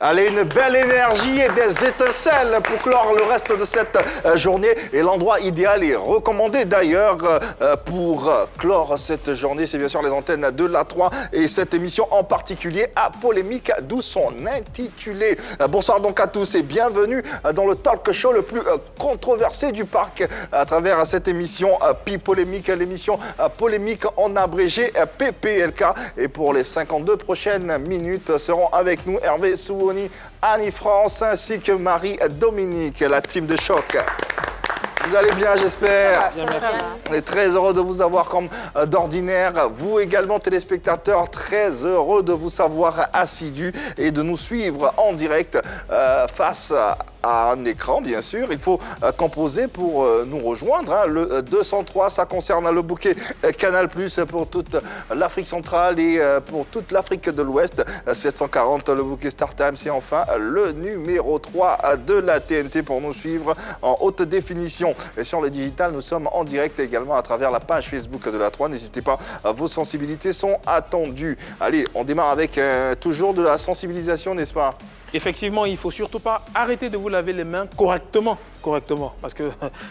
Allez, une belle énergie et des étincelles pour clore le reste de cette journée. Et l'endroit idéal est recommandé d'ailleurs pour clore cette journée. C'est bien sûr les antennes de la 3 et cette émission en particulier à Polémique, d'où son intitulé. Bonsoir donc à tous et bienvenue dans le talk show le plus controversé du parc à travers cette émission Polémique, l'émission Polémique en abrégé PPLK. Et pour les 52 prochaines minutes seront avec nous Hervé Souoni, Annie France ainsi que Marie-Dominique, la team de choc. Vous allez bien, j'espère. Bien, merci. On est très heureux de vous avoir comme d'ordinaire. Vous également, téléspectateurs, très heureux de vous savoir assidus et de nous suivre en direct face à un écran, bien sûr. Il faut composer pour nous rejoindre. Hein. Le 203, ça concerne le bouquet Canal+, pour toute l'Afrique centrale et pour toute l'Afrique de l'Ouest. 740, le bouquet Star Times. Et enfin, le numéro 3 de la TNT pour nous suivre en haute définition. Et sur le digital, nous sommes en direct également à travers la page Facebook de la 3. N'hésitez pas, vos sensibilités sont attendues. Allez, on démarre avec toujours de la sensibilisation, n'est-ce pas ? Effectivement, il ne faut surtout pas arrêter de vous laver les mains correctement, parce que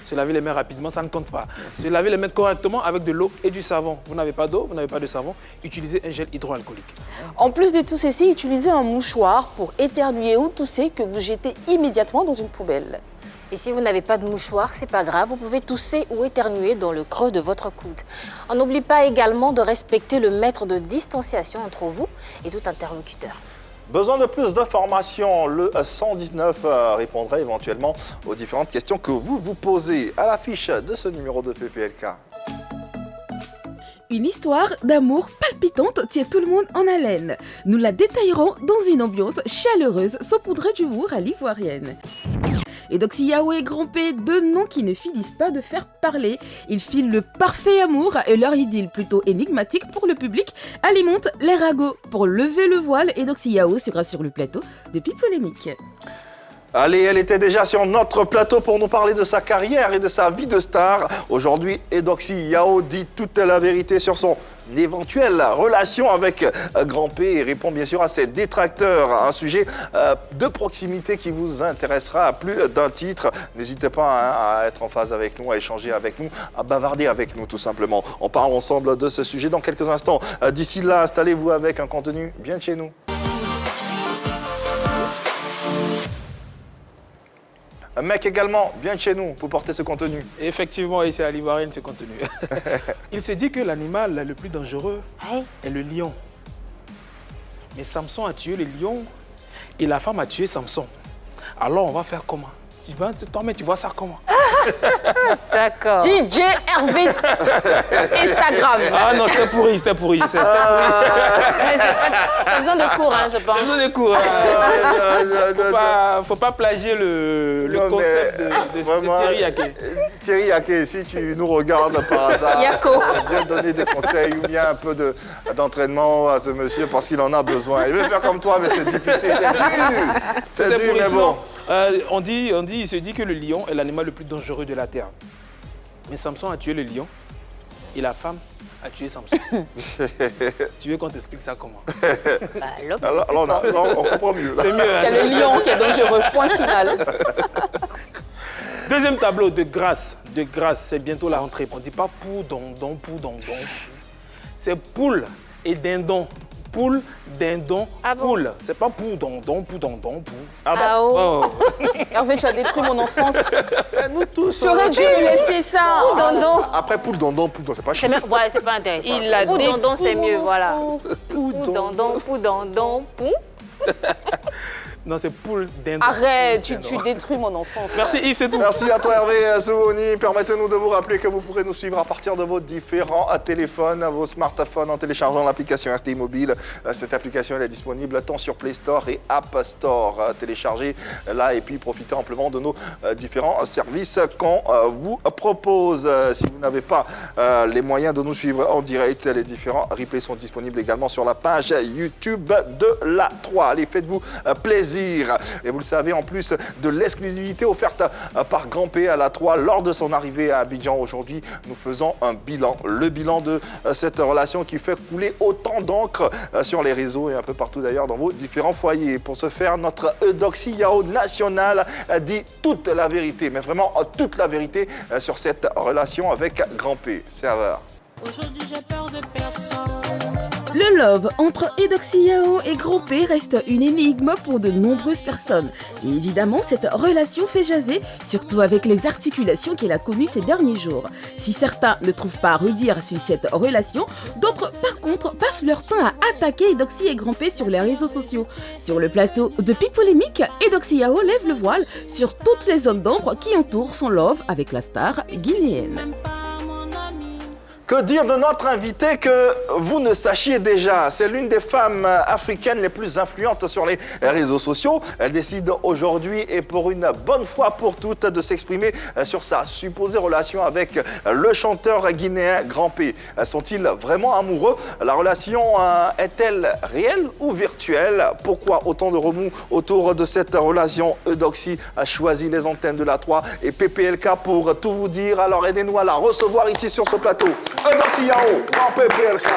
se laver les mains rapidement, ça ne compte pas. Se laver les mains correctement avec de l'eau et du savon. Vous n'avez pas d'eau, vous n'avez pas de savon, utilisez un gel hydroalcoolique. En plus de tout ceci, utilisez un mouchoir pour éternuer ou tousser que vous jetez immédiatement dans une poubelle. Et si vous n'avez pas de mouchoir, c'est pas grave, vous pouvez tousser ou éternuer dans le creux de votre coude. On n'oublie pas également de respecter le mètre de distanciation entre vous et tout interlocuteur. Besoin de plus d'informations, le 119 répondra éventuellement aux différentes questions que vous vous posez à l'affiche de ce numéro de PPLK. Une histoire d'amour palpitante tient tout le monde en haleine. Nous la détaillerons dans une ambiance chaleureuse saupoudrée d'humour à l'ivoirienne. Eudoxie Yao et Grand P, deux noms qui ne finissent pas de faire parler. Ils filent le parfait amour et leur idylle plutôt énigmatique pour le public alimente les ragots. Pour lever le voile, Eudoxie Yao sera sur le plateau depuis Polémique. Allez, elle était déjà sur notre plateau pour nous parler de sa carrière et de sa vie de star. Aujourd'hui, Eudoxie Yao dit toute la vérité sur son éventuelle relation avec Grand P et répond bien sûr à ses détracteurs. Un sujet de proximité qui vous intéressera à plus d'un titre. N'hésitez pas à être en phase avec nous, à échanger avec nous, à bavarder avec nous tout simplement. On parle ensemble de ce sujet dans quelques instants. D'ici là, installez-vous avec un contenu bien de chez nous. Un mec également, bien de chez nous, pour porter ce contenu. Effectivement, et c'est à l'ivoirienne ce contenu. Il se dit que l'animal le plus dangereux est le lion. Mais Samson a tué le lion et la femme a tué Samson. Alors on va faire comment? Toi-même, tu vois ça comment? D'accord. DJ Hervé Instagram. Ah non, c'était pourri. Pas besoin de cours, hein, je pense. Pas besoin de cours. Faut pas plagier le concept de Thierry Yaké. Thierry Yaké, si tu nous regardes par hasard, Yako. viens donner des conseils ou bien un peu d'entraînement à ce monsieur parce qu'il en a besoin. Il veut faire comme toi, mais c'est difficile. C'est dur, mais bon. Il se dit que le lion est l'animal le plus dangereux de la Terre. Mais Samson a tué le lion et la femme a tué Samson. Tu veux qu'on t'explique ça comment? Alors on comprend mieux. C'est mieux. Il y a le lion qui est dangereux, point final. Deuxième tableau de grâce. C'est bientôt la rentrée. On ne dit pas pou, dondon. C'est poule et dindon. Poule, dindon, poule. C'est pas pou, dondon, pou. Ah bon? Oh. Hervé, tu as détruit mon enfance. Nous tous. Tu aurais dû me laisser ça. Dondon. Après poule, dondon, c'est pas chiant. Ouais, c'est pas intéressant. Il l'a Pou, détruit. dondon, c'est mieux, voilà. Pou, Pou, dondon, pou. Non, c'est poule, dindon. Arrête, tu détruis mon enfance. Merci Yves, c'est tout. Merci à toi Hervé Souoni. Permettez-nous de vous rappeler que vous pourrez nous suivre à partir de vos différents téléphones, vos smartphones en téléchargeant l'application RTI Mobile. Cette application elle est disponible tant sur Play Store et App Store. Téléchargez-la et puis profitez amplement de nos différents services qu'on vous propose. Si vous n'avez pas les moyens de nous suivre en direct, les différents replays sont disponibles également sur la page YouTube de la 3. Allez, faites-vous plaisir. plaisir. Et vous le savez, en plus de l'exclusivité offerte par Grand P à la 3 lors de son arrivée à Abidjan aujourd'hui, nous faisons un bilan. Le bilan de cette relation qui fait couler autant d'encre sur les réseaux et un peu partout d'ailleurs dans vos différents foyers. Pour ce faire, notre Eudoxie Yao national dit toute la vérité, mais vraiment toute la vérité sur cette relation avec Grand P. Serveur. Aujourd'hui j'ai peur de personne. Le love entre Eudoxie Yao et Grand P reste une énigme pour de nombreuses personnes. Et évidemment, cette relation fait jaser, surtout avec les articulations qu'elle a connues ces derniers jours. Si certains ne trouvent pas à redire sur cette relation, d'autres, par contre, passent leur temps à attaquer Eudoxie et Grand P sur les réseaux sociaux. Sur le plateau de Pic Polémique, Eudoxie Yao lève le voile sur toutes les zones d'ombre qui entourent son love avec la star guinéenne. Que dire de notre invitée que vous ne sachiez déjà? C'est l'une des femmes africaines les plus influentes sur les réseaux sociaux. Elle décide aujourd'hui et pour une bonne fois pour toutes de s'exprimer sur sa supposée relation avec le chanteur guinéen Grand P. Sont-ils vraiment amoureux? La relation est-elle réelle ou virtuelle? Pourquoi autant de remous autour de cette relation? Eudoxie a choisi les antennes de la 3 et PPLK pour tout vous dire. Alors aidez-nous à la recevoir ici sur ce plateau. Eudoxie Yao, dans PPLK.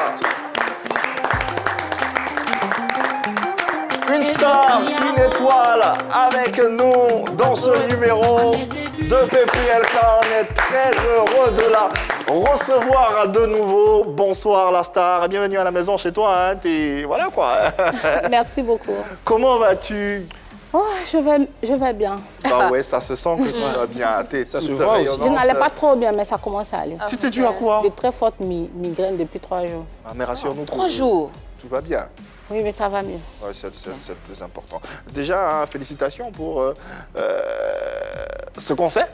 Une star, une étoile avec nous dans ce numéro de PPLK. On est très heureux de la recevoir de nouveau. Bonsoir la star, bienvenue à la maison chez toi. Hein. Voilà quoi. Merci beaucoup. Comment vas-tu? Oh, je vais bien. Bah ouais, ça se sent que tu vas bien. Ça se voit aussi. Je n'allais pas trop bien, mais ça commence à aller. C'était dû à quoi? De très fortes migraines depuis 3 jours. Ah, mais rassure-nous. 3 jours. Tout va bien. Oui, mais ça va mieux. Ouais, c'est le plus important. Déjà, hein, félicitations pour ce concert.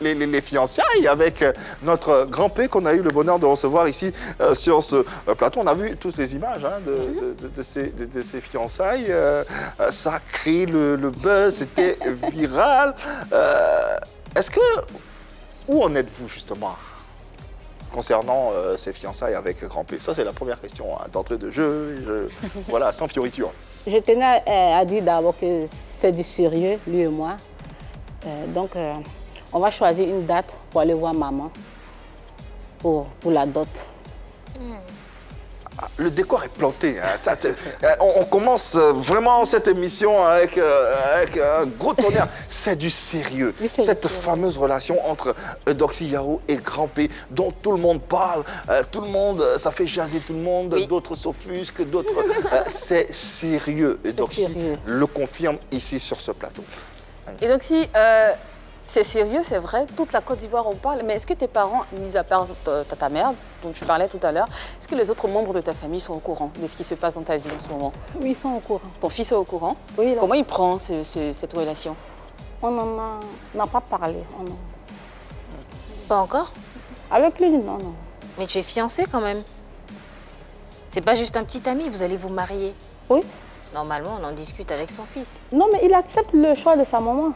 Les fiançailles avec notre Grand P qu'on a eu le bonheur de recevoir ici sur ce plateau. On a vu tous les images hein, de ces fiançailles. Ça a créé le buzz, c'était viral. Où en êtes-vous justement concernant ces fiançailles avec Grand P? Ça, c'est la première question hein, d'entrée de jeu. Voilà, sans fioriture. Je tenais à dire d'abord que c'est du sérieux, lui et moi. Donc, on va choisir une date pour aller voir maman pour la dot. Le décor est planté. Hein. On commence vraiment cette émission avec un gros tonnerre. C'est du sérieux. Oui, cette fameuse relation entre Eudoxie Yao et Grand P dont tout le monde parle. Tout le monde, ça fait jaser tout le monde. Oui. D'autres s'offusquent, d'autres... c'est sérieux. Eudoxie le confirme ici sur ce plateau. Eudoxie, c'est sérieux, c'est vrai, toute la Côte d'Ivoire en parle, mais est-ce que tes parents, mis à part ta mère, dont tu parlais tout à l'heure, est-ce que les autres membres de ta famille sont au courant de ce qui se passe dans ta vie en ce moment? Oui, ils sont au courant. Ton fils est au courant? Oui. Comment il prend cette relation? On n'en a pas parlé. Pas encore? Avec lui, non. Mais tu es fiancée quand même. C'est pas juste un petit ami, vous allez vous marier. Oui. Normalement, on en discute avec son fils. Non, mais il accepte le choix de sa maman.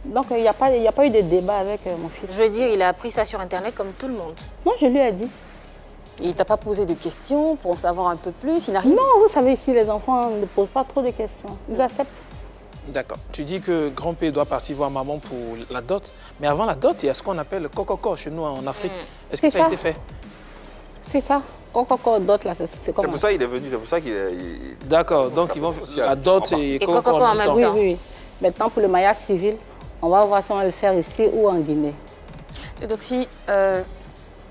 Donc, il n'y a pas eu de débat avec mon fils. Je veux dire, il a appris ça sur Internet comme tout le monde. Non, je lui ai dit. Il ne t'a pas posé de questions pour en savoir un peu plus? Il n'a rien dit? Non, vous savez, ici, les enfants ne posent pas trop de questions. Ils acceptent. D'accord. Tu dis que Grand P doit partir voir maman pour la dot. Mais avant la dot, il y a ce qu'on appelle le coco chez nous en Afrique. Est-ce que ça a été fait? C'est ça. Coco dot, là, c'est comme... C'est pour ça qu'il est venu, c'est pour ça qu'il est... D'accord, donc ils vont la dot et coco en même temps. Oui. Maintenant, pour le mariage civil, on va voir si on va le faire ici ou en Guinée. Eudoxie,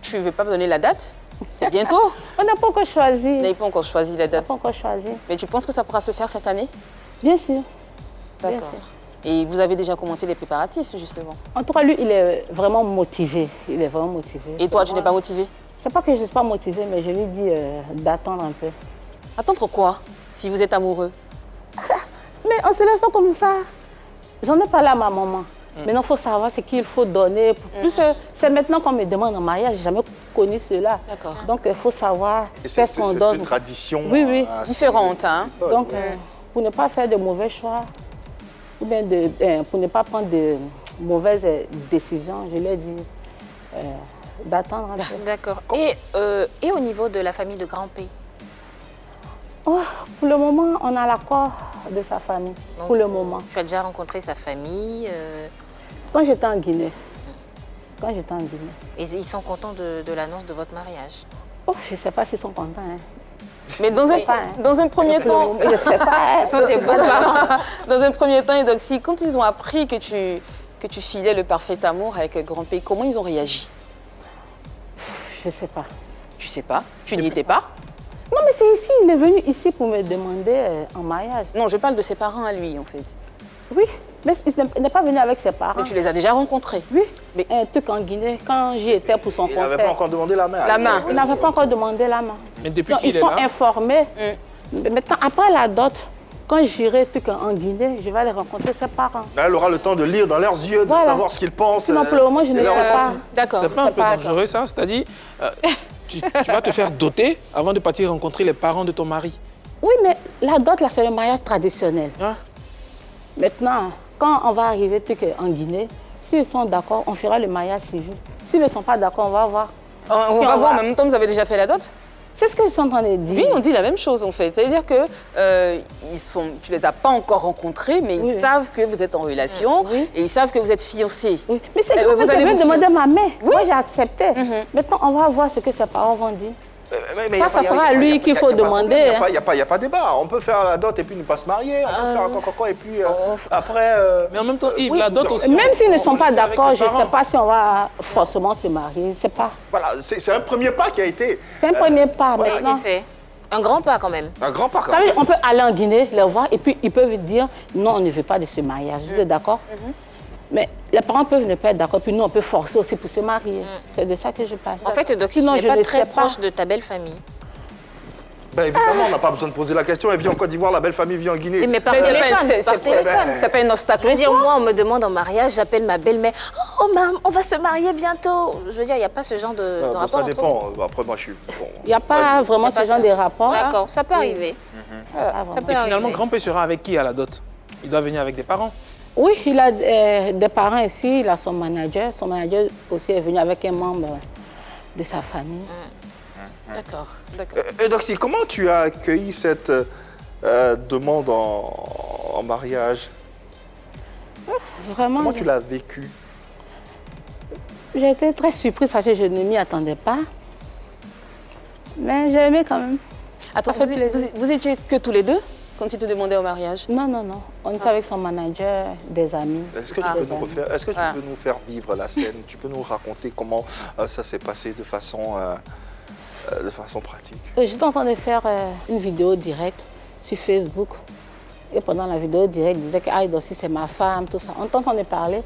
tu ne veux pas me donner la date? C'est bientôt. On n'a pas encore choisi. Vous n'avez pas encore choisi la date? On n'a pas encore choisi. Mais tu penses que ça pourra se faire cette année? Bien sûr. D'accord. Et vous avez déjà commencé les préparatifs, justement? En tout cas, lui, il est vraiment motivé. Il est vraiment motivé. Et toi, tu n'es pas motivée? C'est pas que je ne suis pas motivée, mais je lui dis d'attendre un peu. Attendre quoi, si vous êtes amoureux? Mais on se lève pas comme ça. J'en ai parlé à ma maman. Maintenant, il faut savoir ce qu'il faut donner. C'est maintenant qu'on me demande en mariage. Je n'ai jamais connu cela. D'accord. Donc, il faut savoir qu'est-ce qu'on donne. C'est une tradition oui. Différente. Hein? Donc, pour ne pas faire de mauvais choix, ou bien pour ne pas prendre de mauvaises décisions, je lui ai dit d'attendre un peu. D'accord. Et au niveau de la famille de Grand P? Oh, pour le moment, on a l'accord de sa famille. Donc, pour le moment. Tu as déjà rencontré sa famille Quand j'étais en Guinée. Quand j'étais en Guinée. et ils sont contents de l'annonce de votre mariage. Oh, je ne sais pas s'ils sont contents. Hein. Mais dans un premier Pour le temps, moment, je ne sais pas. Ce sont des bons parents. dans un premier temps, Eudoxie, quand ils ont appris que tu filais le parfait amour avec Grand P, comment ils ont réagi? Je ne sais pas. Tu sais pas? Tu n'y étais pas? Non, mais c'est ici. Il est venu ici pour me demander en mariage. Non, je parle de ses parents à lui, en fait. Oui, mais il n'est pas venu avec ses parents. Mais tu les as déjà rencontrés? Oui, Mais- un truc en Guinée, quand j'y étais pour son Il concert. n'avait pas encore demandé la main. La main. Il n'avait pas encore demandé la main. Mais depuis Donc, qu'il ils est sont là, informés. Mais maintenant, après la dot, quand j'irai en Guinée, je vais aller rencontrer ses parents. Là, elle aura le temps de lire dans leurs yeux, de Voilà. savoir ce qu'ils pensent. Sinon, pour le moment, je ne leur sais pas. ressenti. D'accord. c'est pas un peu pas dangereux ça? C'est-à-dire, tu vas te faire doter avant de partir rencontrer les parents de ton mari. Oui, mais la dot, là, c'est le mariage traditionnel. Hein? Maintenant, quand on va arriver en Guinée, s'ils sont d'accord, on fera le mariage civil. S'ils ne sont pas d'accord, on va voir. On va voir, en même temps, vous avez déjà fait la dot? C'est ce que je suis en train de dire. Oui, on dit la même chose en fait. C'est-à-dire que tu les as pas encore rencontrés, mais Oui. ils savent que vous êtes en relation Oui. et ils savent que vous êtes fiancés. Oui. Mais c'est vous vous allez avez vous demandé fier. ma main. Oui. Moi, j'ai accepté. Maintenant, on va voir ce que ses parents vont dire. Mais Ça sera à lui qu'il faut demander, Il n'y a pas débat. On peut faire la dot et puis ne pas se marier. On peut faire un coco et puis après. Mais en même temps, Yves, la dot aussi. Même s'ils ne sont pas on le fait avec d'accord, les je ne sais parents. pas si on va forcément se marier. C'est pas. Voilà, c'est un premier pas qui a été. C'est un premier pas. Ça a été Maintenant, fait. Un grand pas quand même. Un grand pas quand ça veut même. dire, on peut aller en Guinée, les voir, et puis ils peuvent dire non, on ne veut pas de ce mariage. Vous êtes d'accord? Mais les parents peuvent ne pas être d'accord, puis nous, on peut forcer aussi pour se marier. C'est de ça que je parle. En fait, Eudoxie, tu Sinon, n'es je pas ne très sais pas. proche de ta belle famille. Ben, évidemment, on n'a pas besoin de poser la question. Elle vit en Côte d'Ivoire, la belle famille vit en Guinée. Mais par Mais téléphone, c'est par téléphone. c'est pas un obstacle. Je veux dire, moi, on me demande en mariage, j'appelle ma belle-mère. Oh, maman, on va se marier bientôt. Je veux dire, il n'y a pas ce genre de Bon, rapport ça entre vous. dépend. Après, moi, je suis. Bon. Il n'y a pas vraiment Y a pas ce genre ça. de rapport. D'accord, ça peut arriver. Ah, Ça vraiment. peut Et finalement, arriver. Grand P sera avec qui à la dot? Il doit venir avec des parents. Oui, il a des parents ici, il a son manager. Son manager aussi est venu avec un membre de sa famille. D'accord, d'accord. Eudoxie, comment tu as accueilli cette demande en mariage? Vraiment, Comment tu l'as vécu? j'ai été très surprise parce que je ne m'y attendais pas. Mais j'ai aimé quand même. Attends, Ça fait plaisir. vous étiez que tous les deux quand il te demandait au mariage? Non, non, non. On était avec son manager, des amis. Est-ce que tu peux nous faire vivre la scène? Tu peux nous raconter comment ça s'est passé de façon pratique? J'étais en train de faire une vidéo directe sur Facebook. Et pendant la vidéo directe, il disait que Eudoxie, c'est ma femme, tout ça. On est en train de parler.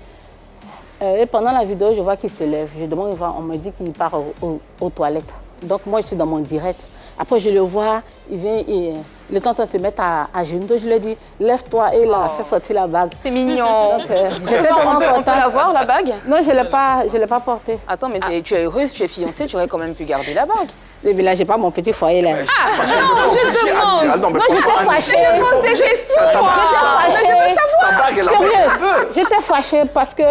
Et pendant la vidéo, je vois qu'il se lève. Je demande, on me dit qu'il part aux toilettes. Donc moi, je suis dans mon direct. Après, je le vois, il vient, il est en train de se mettre à genoux. Donc, je lui ai dit, lève-toi, et il a fait sortir la bague. C'est mignon. Donc, j'étais on vraiment peut la contente. voir, la bague? Non, je ne l'ai pas portée. Attends, mais tu es heureuse, tu es fiancée, tu aurais quand même pu garder la bague. Et puis là, je n'ai pas mon petit foyer là. Non, je demande. Ah, non, mais Non, faut j'étais pas- fâchée. Je pose des questions. Sa bague, elle a fait Sérieux, un peu. j'étais fâchée parce que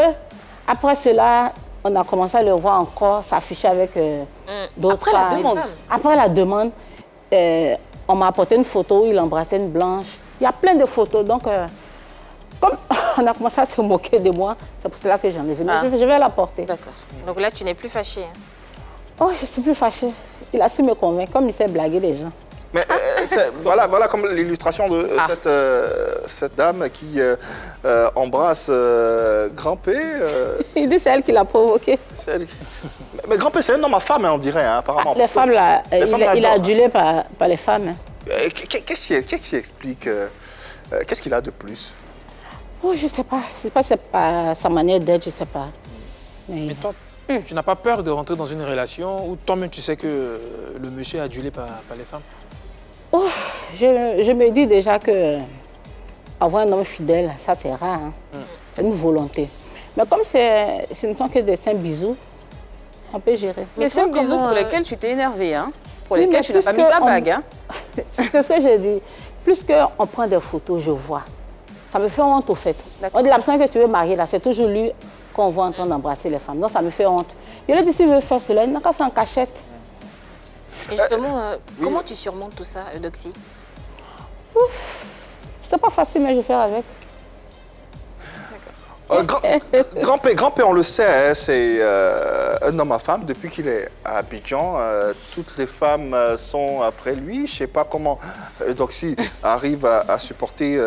après cela, on a commencé à le voir encore s'afficher avec d'autres Après la femmes. demande. Après la demande, on m'a apporté une photo où il embrassait une blanche. Il y a plein de photos. Donc, comme on a commencé à se moquer de moi, c'est pour cela que j'en ai venu. Ah. Je vais la porter. D'accord. Donc là, tu n'es plus fâchée. Hein. Oh, je suis plus fâchée. Il a su me convaincre, comme il sait blaguer les gens. Mais voilà comme l'illustration de cette dame qui embrasse Grand P. Il dit c'est elle qui l'a provoqué. C'est elle qui- Mais Grand P, c'est un homme à femme, hein, on dirait, hein, apparemment. Les femmes, là, Les femmes il est l'adorent. adulé par les femmes. Hein. Qu'est-ce qui explique qu'est-ce qu'il a de plus? Oh, je sais pas. Je sais pas, c'est pas sa manière d'être, je sais pas. Mais toi, tu n'as pas peur de rentrer dans une relation où toi-même tu sais que le monsieur est adulé par les femmes? Oh, je me dis déjà que avoir un homme fidèle, ça c'est rare. Hein. C'est une volonté. Mais comme ce ne sont que des simples bisous, on peut gérer. Mais c'est toi, un bisou comment, pour lesquels tu t'es énervée, hein? Pour Oui, lesquels mais tu n'as pas plus mis ta que bague, hein? C'est ce que je dis. Plus qu'on prend des photos, je vois. Ça me fait honte au fait. On dit la personne que tu veux marier, là, c'est toujours lui qu'on voit en train d'embrasser les femmes. Donc ça me fait honte. Je lui ai dit, s'il veut faire cela, il n'a qu'à faire en cachette. Et justement, comment tu surmontes tout ça, Eudoxie? Ouf, c'est pas facile, mais je vais faire avec. Grand-père, on le sait, hein, c'est un homme à femme. Depuis qu'il est à Abidjan, toutes les femmes sont après lui. Je ne sais pas comment Eudoxie arrive à supporter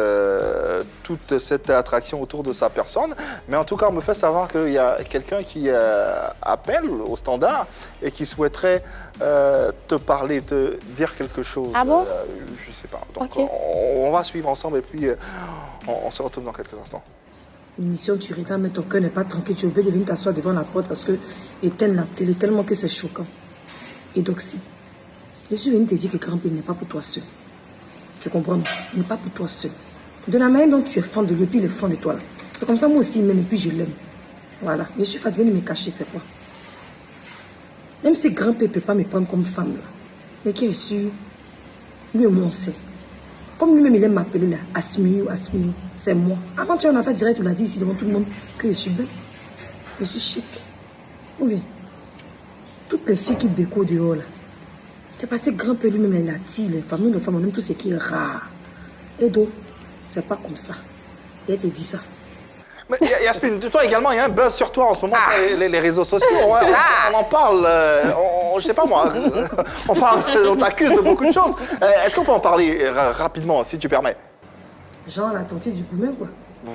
toute cette attraction autour de sa personne. Mais en tout cas, on me fait savoir qu'il y a quelqu'un qui appelle au standard et qui souhaiterait te parler, te dire quelque chose. Ah bon? Je ne sais pas. Donc, Ok. on va suivre ensemble et puis on se retrouve dans quelques instants. Une mission, tu regardes, mais ton cœur n'est pas tranquille. Tu veux venir t'asseoir devant la porte parce que éteindre la télé tellement que c'est choquant. Et donc, si je suis venue te dire que grand-père n'est pas pour toi seul. Tu comprends? Il n'est pas pour toi seul. De la manière dont tu es fan de lui, puis il est fan de toi là. C'est comme ça, moi aussi, il m'aime et puis je l'aime. Voilà. Je suis fatiguée de me cacher, c'est quoi? Même si grand-père ne peut pas me prendre comme femme là. Mais qui est sûr, lui et moi on sait. Comme lui-même, il aime m'appeler là, Asmiou, c'est moi. Avant, tu en as fait direct, il a dit ici devant tout le monde que je suis belle, je suis chic. Oui, toutes les filles qui bécotent dehors là, c'est parce que grand-père lui-même, il attire les femmes, on aime tout ce qui est rare. Et donc, c'est pas comme ça. Et elle te dit ça. Mais Yasmine, toi également, il y a un buzz sur toi en ce moment sur les réseaux sociaux. On en parle, je sais pas moi, on t'accuse de beaucoup de choses. Est-ce qu'on peut en parler rapidement, si tu permets? Genre la tentée du gourmet, quoi.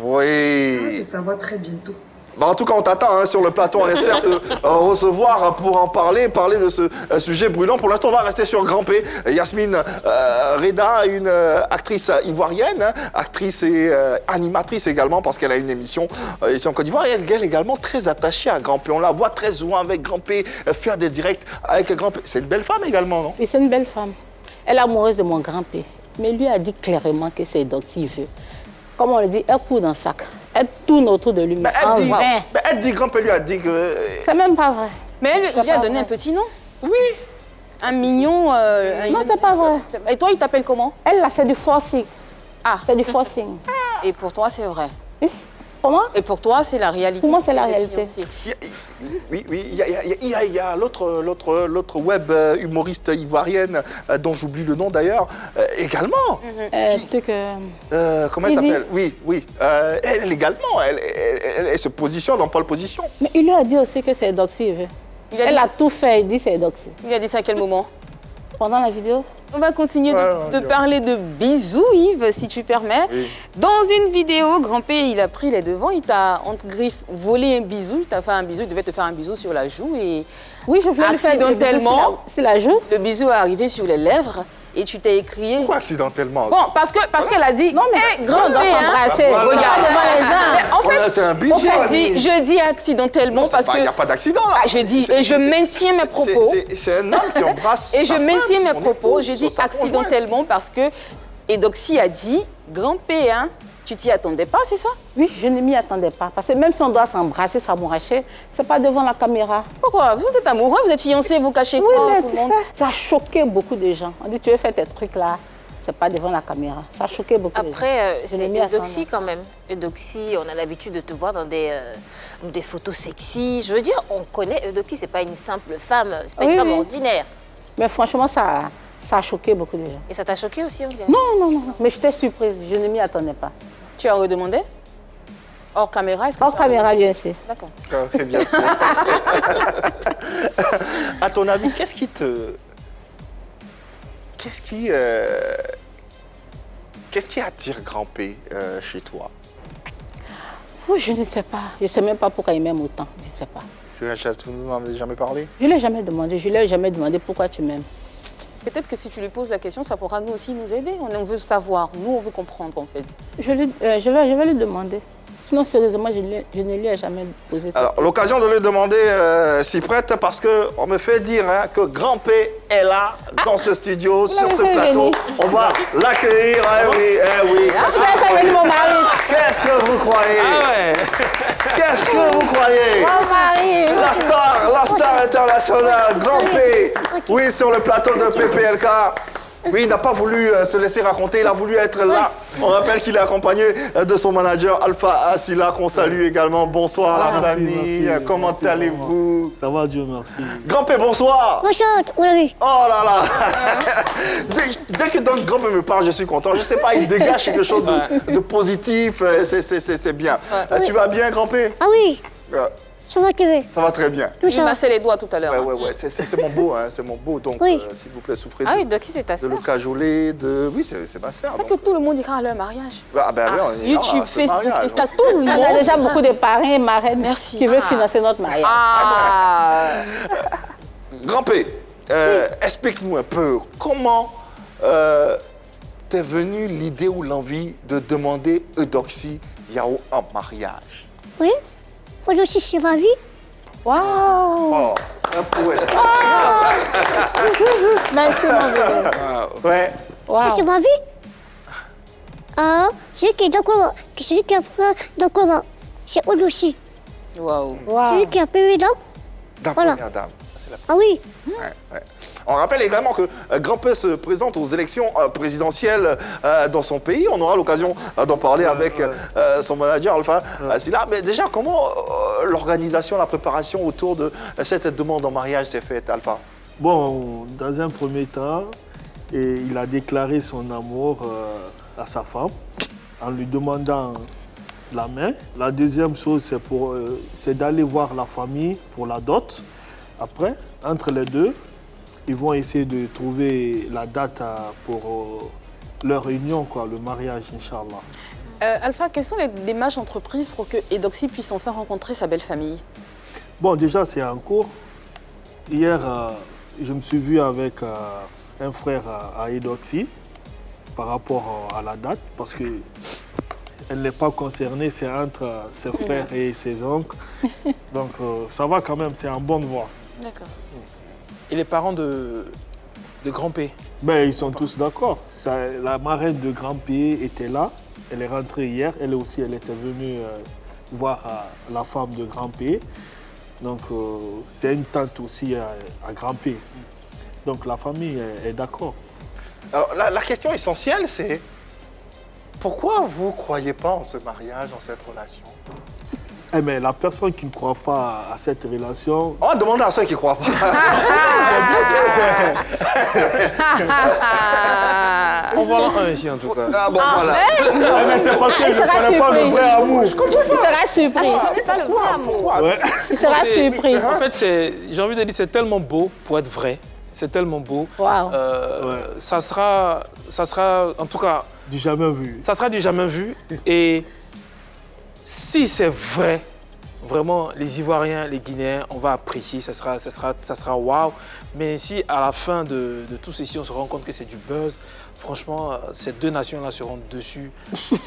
Oui. Ça va se savoir très bientôt. Bah, en tout cas, on t'attend hein, sur le plateau. On espère te recevoir pour en parler de ce sujet brûlant. Pour l'instant, on va rester sur Grand P. Yasmine Reda, une actrice ivoirienne, hein, actrice et animatrice également, parce qu'elle a une émission ici en Côte d'Ivoire. Et elle est également très attachée à Grand P. On la voit très souvent avec Grand P, faire des directs avec Grand P. C'est une belle femme également, non? Oui, c'est une belle femme. Elle est amoureuse de mon grand-père. Mais lui a dit clairement que c'est Eudoxie veut. Comme on le dit, elle court dans le sac. Elle tourne autour de lui. Mais elle dit, Grand-père lui a dit que... C'est même pas vrai. Mais elle lui a donné un petit nom. Oui. Un mignon. Non, c'est pas vrai. Et toi, il t'appelle comment? Elle, là, c'est du forcing. Ah. C'est du forcing. Et pour toi, c'est vrai. Comment? Et pour toi, c'est la réalité. Pour moi, c'est la réalité. Oui, il y a l'autre web humoriste ivoirienne, dont j'oublie le nom d'ailleurs, également. Comment elle s'appelle? Oui. Elle également, elle se positionne en pole position. Mais il lui a dit aussi que c'est Eudoxie veut. Elle a tout fait, il dit c'est Eudoxie. Il a dit ça à quel moment? Pendant la vidéo. On va continuer de parler de bisous, Yves, si tu permets. Oui. Dans une vidéo, Grand-père, il a pris les devants, il t'a, entre griffes, volé un bisou. Il t'a fait un bisou, il devait te faire un bisou sur la joue et... Oui, je voulais le faire accidentellement. C'est la joue. Le bisou est arrivé sur les lèvres et tu t'es écrié... Pourquoi accidentellement? Bon, parce qu'elle a dit... Non, mais hey, grand-père, on doit s'embrasser. hein, regarde devant les gens. En fait, c'est un bisou. je dis accidentellement parce que... Il n'y a pas d'accident là. Je dis, et je maintiens mes propos. C'est un homme qui embrasse Et je sa maintiens femme, mes son propos. épouse, Je dis sa accidentellement parce que Eudoxie a dit, grand-père, hein, tu t'y attendais pas, c'est ça? Oui, je ne m'y attendais pas. Parce que même si on doit s'embrasser, s'amouracher, c'est pas devant la caméra. Pourquoi? Vous êtes amoureux, vous êtes fiancés, vous cachez Oui, quoi mais tout tu le monde? sais, ça a choqué beaucoup de gens. On dit, tu veux faire tes trucs là, c'est pas devant la caméra. Ça a choqué beaucoup de gens. Après, Je c'est ne m'y Eudoxie attendais quand même. Eudoxie, on a l'habitude de te voir dans des photos sexy. Je veux dire, on connaît Eudoxie, c'est pas une simple femme, c'est pas une femme ordinaire. Mais franchement, ça a choqué beaucoup de gens. Et ça t'a choqué aussi, on dirait? Non. Mais j'étais surprise, je ne m'y attendais pas. Tu as redemandé? Hors caméra? Hors caméra, bien sûr. D'accord. Très bien sûr. À ton avis, qu'est-ce qui attire Grand P chez toi? Oh, je ne sais pas. Je ne sais même pas pourquoi il m'aime autant. Je ne sais pas. Vous nous en avez jamais parlé? Je ne l'ai jamais demandé. Je ne lui ai jamais demandé pourquoi tu m'aimes. Peut-être que si tu lui poses la question, ça pourra nous aussi nous aider. On veut savoir, nous on veut comprendre en fait. Je vais lui demander. Sinon, sérieusement, je ne lui ai jamais posé ça. Alors, l'occasion de lui demander s'y prête parce qu'on me fait dire hein, que Grand P est là, dans ce studio, sur ce plateau. On va l'accueillir. Eh oui. Qu'est-ce que vous croyez? Qu'est-ce que vous croyez? La star internationale, Grand P. Oui, sur le plateau de PPLK. Oui, il n'a pas voulu se laisser raconter, il a voulu être là. On rappelle qu'il est accompagné de son manager Alpha Asila, qu'on salue également. Bonsoir la famille, comment allez-vous? Ça va, Dieu merci. Grand-père, bonsoir. Bonsoir, oui. Oh là là. Dès que donc Grand-père me parle, je suis content. Je ne sais pas, il dégage quelque chose de positif, c'est bien. Tu vas bien, Grand-père? Ah oui, ça va très Ça va très bien. Il m'a massé les doigts tout à l'heure. Ouais, c'est mon beau, hein, c'est mon beau. Donc, s'il vous plaît, souffrez Ah oui, Doxy, c'est ta de sœur. le cajoler, de... Oui, c'est ma sœur. C'est que tout le monde ira à leur mariage. Ah ben oui, on ira YouTube, à ce Facebook, mariage. Insta, tout le On a monde. déjà beaucoup de parrains et marraines qui veulent financer notre mariage. Ah. Grand-père, explique-nous un peu, comment t'es venue l'idée ou l'envie de demander Eudoxie Yao en mariage? Oui, aujourd'hui c'est ma vie. Waouh! Oh, un poète. Merci, mon bébé. Ouais. Waouh! C'est ma vie. Ah, celui qui est d'accord, celui qui a fait d'accord, c'est aujourd'hui. Waouh. Celui qui a payé là. D'un Voilà. première dame. C'est la... Ah oui. Ouais. On rappelle également que Grand-père se présente aux élections présidentielles dans son pays. On aura l'occasion d'en parler avec son manager Alpha Asila. Mais déjà, comment l'organisation, la préparation autour de cette demande en mariage s'est faite, Alpha? Bon, dans un premier temps, il a déclaré son amour à sa femme en lui demandant la main. La deuxième chose, c'est d'aller voir la famille pour la dot. Après, entre les deux, ils vont essayer de trouver la date pour leur union, quoi, le mariage, Inch'Allah. Alpha, quelles sont les démarches entreprises pour que Eudoxie puisse enfin rencontrer sa belle famille? Bon, déjà, c'est en cours. Hier, je me suis vu avec un frère à Eudoxie par rapport à la date, parce qu'elle n'est pas concernée, c'est entre ses frères et ses oncles. Donc, ça va quand même, c'est en bonne voie. D'accord. Et les parents de Grand-P? Ben, ils sont tous d'accord. La marraine de Grand-P était là. Elle est rentrée hier. Elle aussi, elle était venue voir la femme de Grand-P. Donc, c'est une tante aussi à Grand-P. Donc, la famille est d'accord. Alors, la question essentielle, c'est pourquoi vous ne croyez pas en ce mariage, en cette relation? Eh bien, la personne qui ne croit pas à cette relation... On va demander à ceux qui ne croient pas. On voit un ici en tout cas. Ah bon, voilà. Eh bien, c'est parce que je ne connais pas le vrai amour. Il sera surpris. Pas le vrai amour. Ouais. Il sera surpris. En fait, j'ai envie de dire, c'est tellement beau pour être vrai. C'est tellement beau. Waouh. Ça sera, en tout cas, Du jamais vu. ça sera du jamais vu. Et si c'est vrai, vraiment, les Ivoiriens, les Guinéens, on va apprécier, ça sera waouh. Mais si à la fin de tout ceci, on se rend compte que c'est du buzz, franchement, ces deux nations-là seront dessus.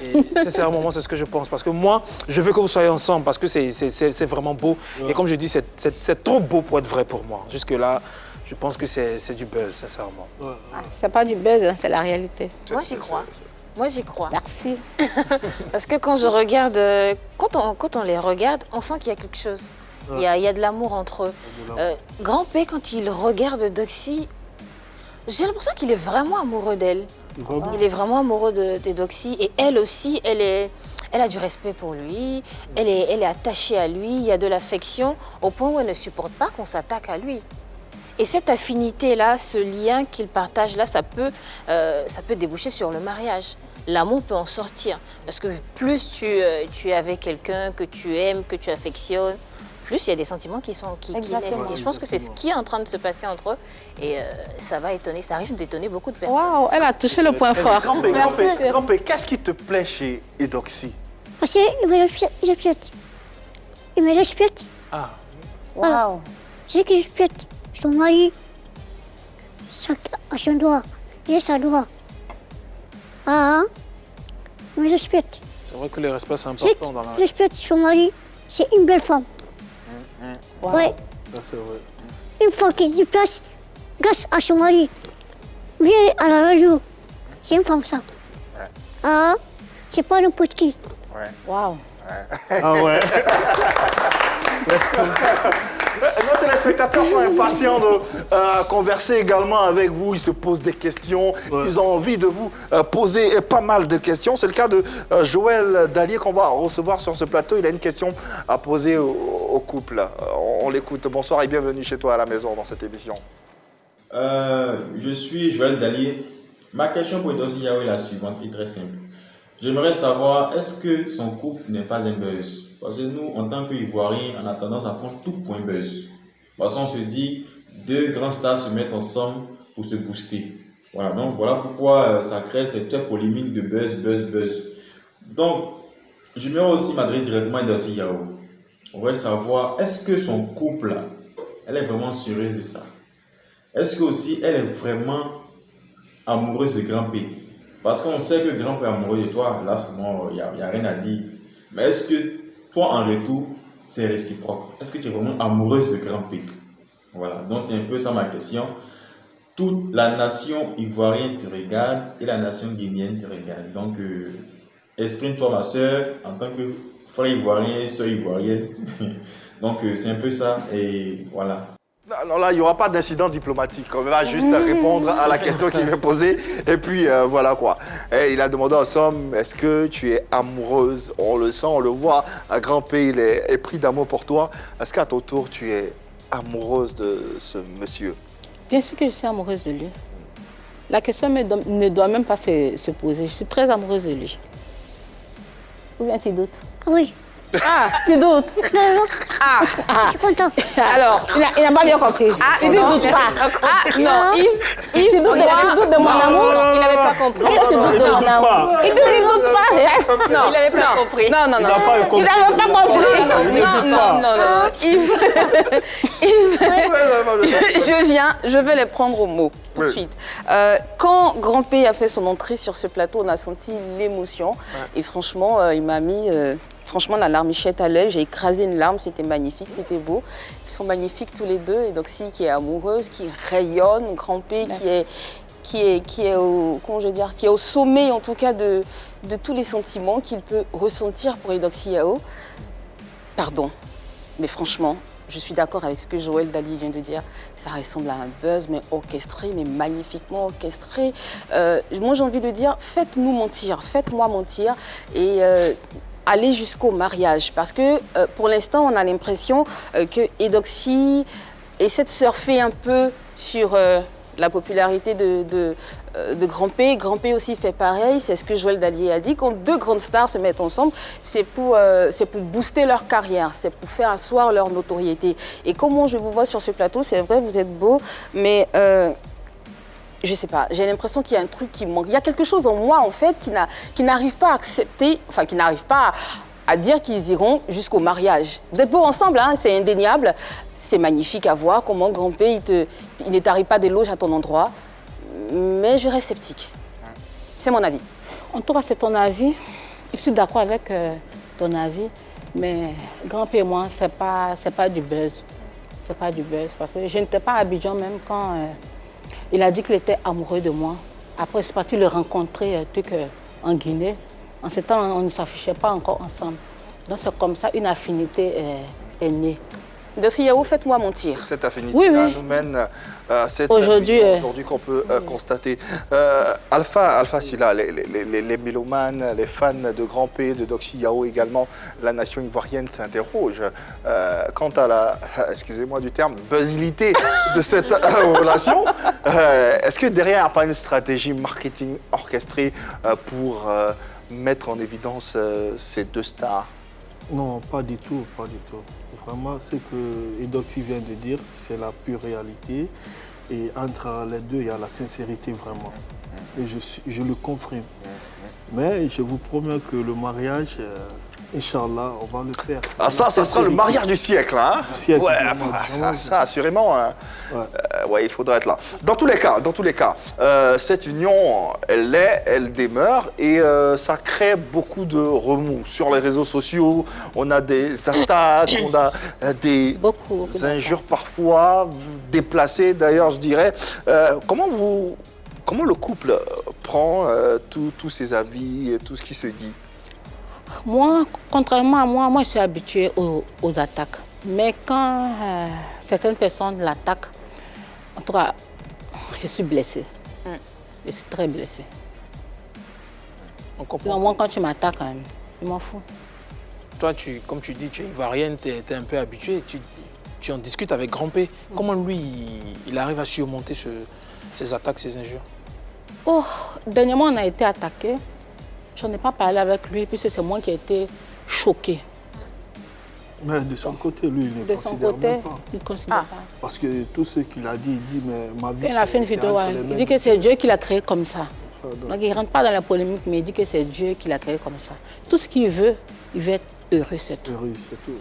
Et sincèrement, moi, c'est ce que je pense. Parce que moi, je veux que vous soyez ensemble, parce que c'est vraiment beau. Ouais. Et comme je dis, c'est trop beau pour être vrai pour moi. Jusque-là, je pense que c'est du buzz, sincèrement. Ouais. C'est pas du buzz, hein, c'est la réalité. Moi, j'y crois. Moi, j'y crois. Merci. Parce que quand je regarde, quand on les regarde, on sent qu'il y a quelque chose. Ouais. Il y a de l'amour entre eux. Grand-P, quand il regarde Doxy, j'ai l'impression qu'il est vraiment amoureux d'elle. Il est vraiment amoureux de Doxy. Et elle aussi, elle a du respect pour lui. Elle est attachée à lui. Il y a de l'affection au point où elle ne supporte pas qu'on s'attaque à lui. Et cette affinité-là, ce lien qu'ils partagent là, ça peut déboucher sur le mariage. L'amour peut en sortir. Parce que plus tu es avec quelqu'un que tu aimes, que tu affectionnes, plus il y a des sentiments qui naissent. Et je pense que c'est ce qui est en train de se passer entre eux. Et ça risque d'étonner beaucoup de personnes. Waouh, elle a touché le point fort. Grand-père, qu'est-ce qui te plaît chez Eudoxie? Parce qu'il me respecte. Il me respecte. Ah. Waouh. C'est qu'il respecte. Son mari, à son droit, il a sa droit. Ah, il me respecte. C'est vrai que le respect, c'est important dans la vie. Il respecte son mari, c'est une belle femme. Wow. Oui. Ça, c'est vrai. Une fois qu'il se place grâce à son mari, vient à la radio, c'est une femme ça. Ouais. Ah, c'est pas n'importe qui. Ouais. Waouh. Ouais. Ah ouais. Nos téléspectateurs sont impatients de converser également avec vous. Ils se posent des questions. Ouais. Ils ont envie de vous poser pas mal de questions. C'est le cas de Joël Dallier qu'on va recevoir sur ce plateau. Il a une question à poser au couple. On l'écoute. Bonsoir et bienvenue chez toi à la maison dans cette émission. Je suis Joël Dallier. Ma question pour Eudoxie Yao est la suivante, est très simple. J'aimerais savoir, est-ce que son couple n'est pas un buzz? Parce que nous, en tant qu'Ivoiriens, on a tendance à prendre tout pour un buzz. Parce qu'on se dit, deux grands stars se mettent ensemble pour se booster. Voilà, donc voilà pourquoi ça crée cette polémique de buzz. Donc, j'aimerais aussi m'adresser directement à Eudoxie Yao. On va savoir, est-ce que son couple, elle est vraiment sûreuse de ça? Est-ce que aussi elle est vraiment amoureuse de Grand P? Parce qu'on sait que Grand P est amoureux de toi, là seulement il n'y a rien à dire. Mais est-ce que toi en retour, c'est réciproque? Est-ce que tu es vraiment amoureuse de Grand P? Voilà, donc c'est un peu ça ma question. Toute la nation ivoirienne te regarde et la nation guinéenne te regarde. Donc exprime-toi ma soeur en tant que frère ivoirien, soeur ivoirienne. Donc c'est un peu ça et voilà. Non, là, il n'y aura pas d'incident diplomatique. On va juste répondre à la question qu'il m'est posée. Et puis, voilà quoi. Et il a demandé en somme, est-ce que tu es amoureuse? On le sent, on le voit. Un Grand P, il est pris d'amour pour toi. Est-ce qu'à ton tour, tu es amoureuse de ce monsieur? Bien sûr que je suis amoureuse de lui. La question ne doit même pas se poser. Je suis très amoureuse de lui. Ou bien tu doutes? Oui. Ah, tu doutes? Ah, je suis content. Alors, il n'a pas bien compris. Ah, il ne doute pas. Ah, non, Yves, tu doutes de mon amour? Il n'avait pas compris. Tu doutes de mon amour? Il ne doute pas. Non, il n'avait pas compris. Non. Il n'avait pas compris. Yves, je vais les prendre au mot tout de suite. Quand Grand P a fait son entrée sur ce plateau, on a senti l'émotion. Et franchement, il m'a mis... Franchement, la larmichette à l'œil, j'ai écrasé une larme, c'était magnifique, c'était beau. Ils sont magnifiques tous les deux. Eudoxie qui est amoureuse, qui rayonne, Grand P qui est au sommet en tout cas de tous les sentiments qu'il peut ressentir pour Eudoxie Yao. Pardon, mais franchement, je suis d'accord avec ce que Joël Dallier vient de dire. Ça ressemble à un buzz, mais orchestré, mais magnifiquement orchestré. Moi, j'ai envie de dire, faites-moi mentir et aller jusqu'au mariage. Parce que pour l'instant, on a l'impression que Eudoxie essaie de surfer un peu sur la popularité de Grand P. Grand P aussi fait pareil, c'est ce que Joël Dallier a dit. Quand deux grandes stars se mettent ensemble, c'est pour booster leur carrière, c'est pour faire asseoir leur notoriété. Et comment je vous vois sur ce plateau, c'est vrai, vous êtes beau, mais je sais pas, j'ai l'impression qu'il y a un truc qui manque. Il y a quelque chose en moi, en fait, qui n'arrive pas à accepter, enfin, qui n'arrive pas à dire qu'ils iront jusqu'au mariage. Vous êtes beaux ensemble, hein, c'est indéniable. C'est magnifique à voir comment Grand P, il ne t'arrive pas d'éloges à ton endroit. Mais je reste sceptique. C'est mon avis. En tout cas, c'est ton avis. Je suis d'accord avec ton avis. Mais Grand P et moi, c'est pas du buzz. C'est pas du buzz. Parce que je n'étais pas à Abidjan même quand il a dit qu'il était amoureux de moi. Après, je suis partie le rencontrer en Guinée. En ce temps, on ne s'affichait pas encore ensemble. Donc c'est comme ça, une affinité est née. Eudoxie Yao, faites-moi mentir. Cette affinité nous mène à cette aujourd'hui qu'on peut constater. Alpha Sylla, les mélomanes, les fans de Grand P, de Eudoxie Yao également, la nation ivoirienne s'interroge quant à la, excusez-moi du terme, buzzilité de cette relation. Est-ce que derrière, il n'y a pas une stratégie marketing orchestrée pour mettre en évidence ces deux stars? Non, pas du tout, pas du tout. Vraiment, ce que Eudoxie vient de dire, c'est la pure réalité. Et entre les deux, il y a la sincérité vraiment. Et je le confirme. Mais je vous promets que le mariage, Inch'Allah, on va le faire. Ah ça sera le mariage du siècle, hein? Du siècle, ouais, ça assurément. Hein. Ouais, il faudra être là. Dans tous les cas, cette union, elle demeure et ça crée beaucoup de remous sur les réseaux sociaux. On a des attaques, on a des injures parfois déplacées, d'ailleurs, je dirais. Comment le couple prend tous ces avis et tout ce qui se dit? Moi, contrairement à moi, je suis habituée aux attaques. Mais quand certaines personnes l'attaquent, en tout cas, je suis blessée. Je suis très blessée. On comprend. Sinon, moi, quand tu m'attaques, je m'en fous. Toi, comme tu dis, tu es ivoirienne, tu es un peu habituée, tu en discutes avec Grand P. Comment lui, il arrive à surmonter ces attaques, ces injures? Oh, dernièrement, on a été attaqué. Je n'ai pas parlé avec lui, puisque c'est moi qui ai été choquée. Mais de son côté, lui, il ne considère même pas. Il ne considère pas. Parce que tout ce qu'il a dit, il dit, mais ma vie, il a fait une vidéo, il dit que c'est Dieu qui l'a créé comme ça. Donc il ne rentre pas dans la polémique, mais il dit que c'est Dieu qui l'a créé comme ça. Tout ce qu'il veut, il veut être heureux, c'est tout. Heureux, c'est tout.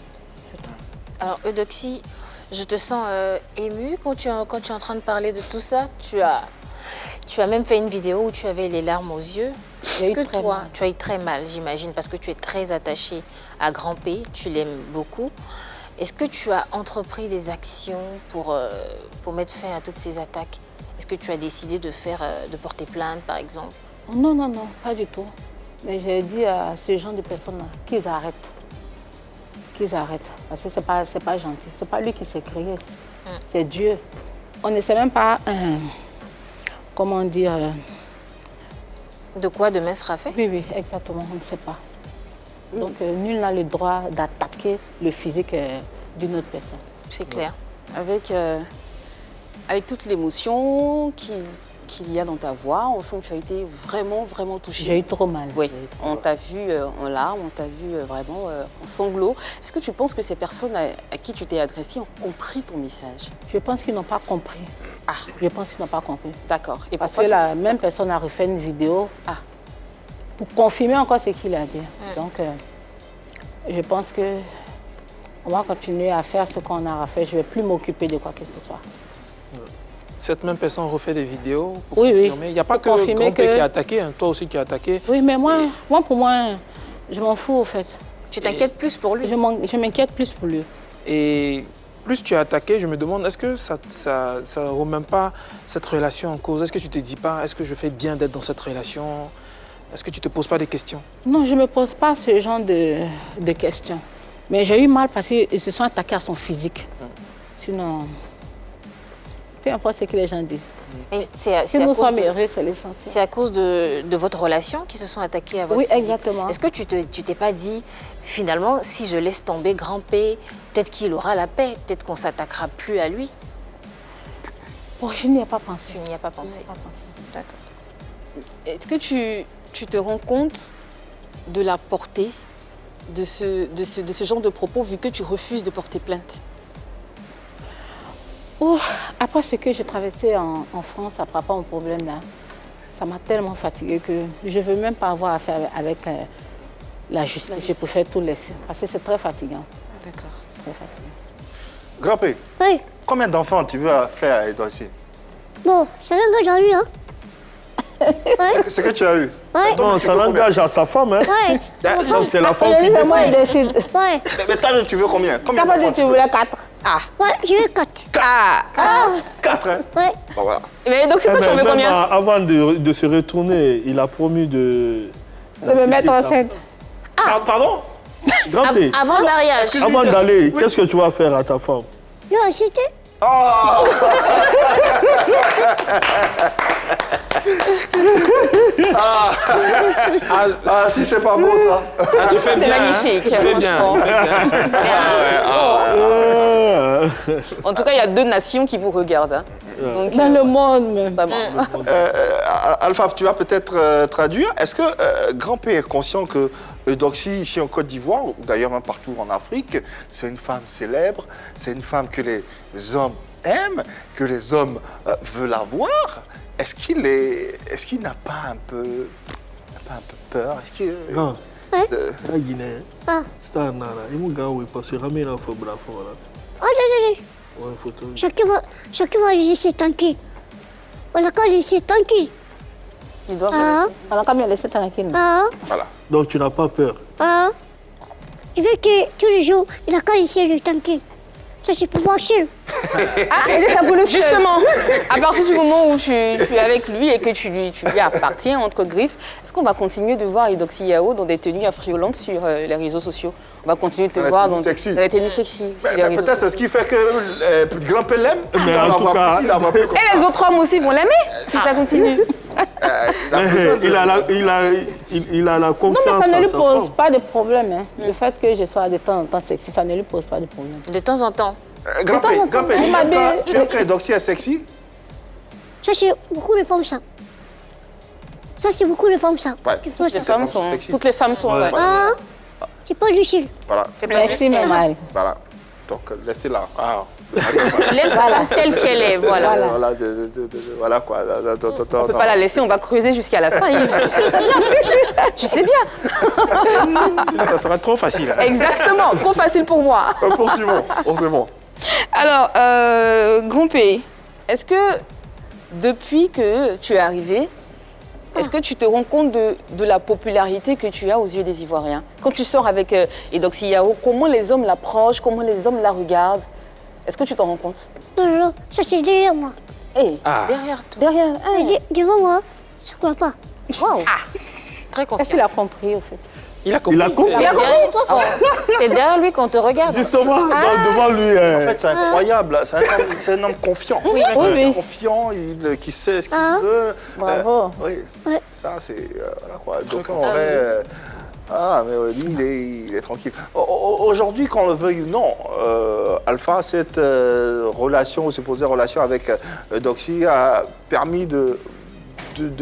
Alors, Eudoxie, je te sens émue quand tu es en train de parler de tout ça. Tu as même fait une vidéo où tu avais les larmes aux yeux. Est-ce que toi, tu as eu très mal, j'imagine, parce que tu es très attachée à Grand P, tu l'aimes beaucoup. Est-ce que tu as entrepris des actions pour mettre fin à toutes ces attaques? Est-ce que tu as décidé de porter plainte, par exemple? Non, non, non, pas du tout. Mais j'ai dit à ces gens de personnes-là qu'ils arrêtent. Qu'ils arrêtent. Parce que c'est pas gentil. C'est pas lui qui s'est créé. C'est Dieu. On ne sait même pas, comment dire... De quoi demain sera fait? Oui, oui, exactement, on ne sait pas. Donc, nul n'a le droit d'attaquer le physique d'une autre personne. C'est clair. Avec toute l'émotion qu'il y a dans ta voix, on sent que tu as été vraiment, vraiment touchée. J'ai eu trop mal. Oui, on t'a vu en larmes, on t'a vu vraiment en sanglots. Est-ce que tu penses que ces personnes à qui tu t'es adressée ont compris ton message? Je pense qu'ils n'ont pas compris. Ah. Je pense qu'ils n'ont pas compris. D'accord. Et parce que la même personne a refait une vidéo pour confirmer encore ce qu'il a dit. Donc, je pense qu'on va continuer à faire ce qu'on a à faire. Je ne vais plus m'occuper de quoi que ce soit. Cette même personne refait des vidéos pour confirmer. Il n'y a pas que Grand P qui a attaqué, hein, toi aussi qui as attaqué. Oui, mais moi, pour moi, je m'en fous, au fait. Tu t'inquiètes plus pour lui? Je m'inquiète plus pour lui. Et plus tu as attaqué, je me demande, est-ce que ça ne remet pas cette relation en cause? Est-ce que tu te dis pas, est-ce que je fais bien d'être dans cette relation? Est-ce que tu ne te poses pas des questions? Non, je ne me pose pas ce genre de questions. Mais j'ai eu mal parce qu'ils se sont attaqués à son physique. Sinon... Peu importe ce que les gens disent. Si nous sommes heureux, c'est l'essentiel. C'est à cause de votre relation qu'ils se sont attaqués à votre physique. Oui, exactement. Est-ce que tu t'es pas dit, finalement, si je laisse tomber Grand P, peut-être qu'il aura la paix, peut-être qu'on ne s'attaquera plus à lui? Oh, je n'y ai pas pensé. Tu n'y as pas pensé. D'accord. Est-ce que tu te rends compte de la portée de ce genre de propos, vu que tu refuses de porter plainte? Oh, après ce que j'ai traversé en France, après mon problème là, ça m'a tellement fatiguée que je ne veux même pas avoir affaire avec la justice. Je préfère tout laisser parce que c'est très fatigant. D'accord. Très fatigant. Grand P, Oui. Combien d'enfants tu veux faire à Eudoxie? Bon, c'est là que j'ai eu, hein. Ouais. C'est que tu as eu? Ouais. Non, ça l'engage à sa femme, hein. Ouais. Donc c'est la femme qui décide. Ouais. Mais toi, tu veux combien? T'as pas dit que tu voulais 4? Ah. Ouais, j'ai eu 4. 4, hein? Ouais. Bon, voilà. Mais donc c'est quoi, tu en veux combien? Avant de se retourner, il a promis de me mettre enceinte. Pardon? Grand P, Avant le mariage. avant d'aller, qu'est-ce que tu vas faire à ta femme? Non, c'était... Oh! Ah, si c'est pas beau ça. Ah, tu fais C'est bien, magnifique, hein? Tu fais bien. franchement. Ah, En tout cas, il y a 2 nations qui vous regardent. Hein. Donc, Dans le monde même. vraiment. Alpha, tu vas peut-être traduire. Est-ce que Grand P est conscient que Eudoxie, ici en Côte d'Ivoire, ou d'ailleurs même partout en Afrique, c'est une femme célèbre, c'est une femme que les hommes aiment, que les hommes veulent avoir? Est-ce qu'il n'a pas un peu peur? Est-ce qu'il... Non. Ouais. La Guinée. Ah. Star Nana. Il m'a gagné parce que Ramé n'a pas bravo là. Oh, allez. Ouais, photo. Chacun va laisser tranquille. On a qu'à laisser tranquille. Il doit On a quand même laissé tranquille. Voilà. Donc tu n'as pas peur? Je veux que tous les jours, il a qu'à laisser tranquille. Ça, c'est pour moi seul. Ah, et ça pour le justement, à partir du moment où tu es avec lui et que tu lui appartiens entre griffes, est-ce qu'on va continuer de voir Eudoxie Yao dans des tenues affriolantes sur les réseaux sociaux? On va continuer de te voir dans des tenues sexy. Peut-être c'est ce qui fait que Grand-Père l'aime. Mais en tout cas... Et les autres hommes aussi vont l'aimer si ça continue. Il a la confiance. Non, mais ça ne lui pose pas de problème. Hein. Le fait que je sois de temps en temps sexy, ça ne lui pose pas de problème. De temps en temps. Grand-père, tu aimes que Eudoxie est sexy? Ça, c'est beaucoup de femmes, ça. Ça, c'est beaucoup de femmes, ça. Ouais. Toutes les femmes sont. Ouais. Ah, c'est pas difficile. Voilà. Merci, ma mari. Voilà. Donc, laissez-la. Laisse-la telle qu'elle est, voilà. Voilà quoi. On ne peut pas la laisser, on va creuser jusqu'à la fin. Tu sais bien. Sinon, ça sera trop facile. Exactement, trop facile pour moi. Poursuivons, bon. Alors, Grand-P, est-ce que depuis que tu es arrivé, est-ce que tu te rends compte de la popularité que tu as aux yeux des Ivoiriens? Quand tu sors avec Eudoxie Yao, comment les hommes l'approchent, comment les hommes la regardent? Est-ce que tu t'en rends compte? Non, ça c'est derrière moi. Hey, Derrière toi. derrière. Devant moi, je crois pas. Wow. Très confiant. Est-ce qu'il a compris, au fait? Il a compris. C'est derrière lui qu'on te regarde. Justement, devant lui. En fait, c'est incroyable. C'est un homme confiant. Oui. Confiant, qui sait ce qu'il veut. Bravo. Oui. Ça, c'est. Voilà quoi. Donc, on aurait. Ah, mais lui, il est tranquille. Aujourd'hui, qu'on le veuille ou non, Alpha, cette relation, ou supposée relation avec Eudoxie a permis de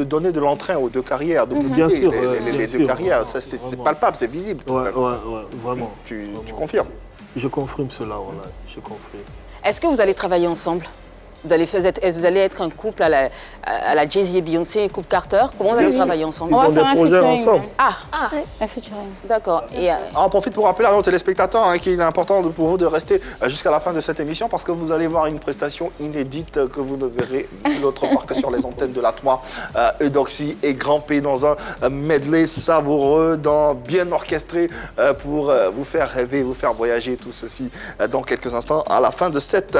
donner de l'entrain aux deux carrières, de Bien sûr, les deux carrières. C'est palpable, c'est visible. Ouais, vraiment. Tu confirmes? Je confirme cela, voilà. Je confirme. Est-ce que vous allez travailler ensemble? Vous allez être un couple à la Jay-Z et Beyoncé, couple Carter. Comment vous allez travailler ensemble? Ils ont des projets ensemble. Un featuring. D'accord. On profite pour rappeler à nos téléspectateurs qu'il est important pour vous de rester jusqu'à la fin de cette émission parce que vous allez voir une prestation inédite que vous ne verrez nulle autre part que sur les antennes de la 3. Eudoxie et Grand-P dans un medley savoureux, bien orchestré pour vous faire rêver, vous faire voyager, tout ceci dans quelques instants à la fin de cette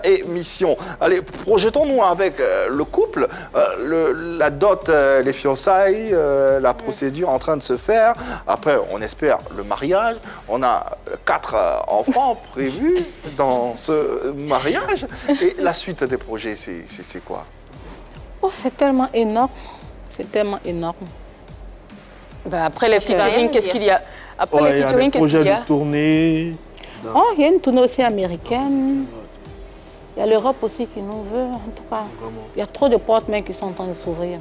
émission. Allez, projetons-nous avec le couple, la dot, les fiançailles, la procédure en train de se faire. Après, on espère le mariage. On a 4 enfants prévus dans ce mariage. Et la suite des projets, c'est quoi? C'est tellement énorme. C'est tellement énorme. Après les featuring, qu'est-ce qu'il y a? Après les featuring, qu'est-ce qu'il y a? Il y a des projets de tournée. Il y a une tournée aussi américaine. Il y a l'Europe aussi qui nous veut, en tout cas. Vraiment. Il y a trop de portes même qui sont en train de s'ouvrir.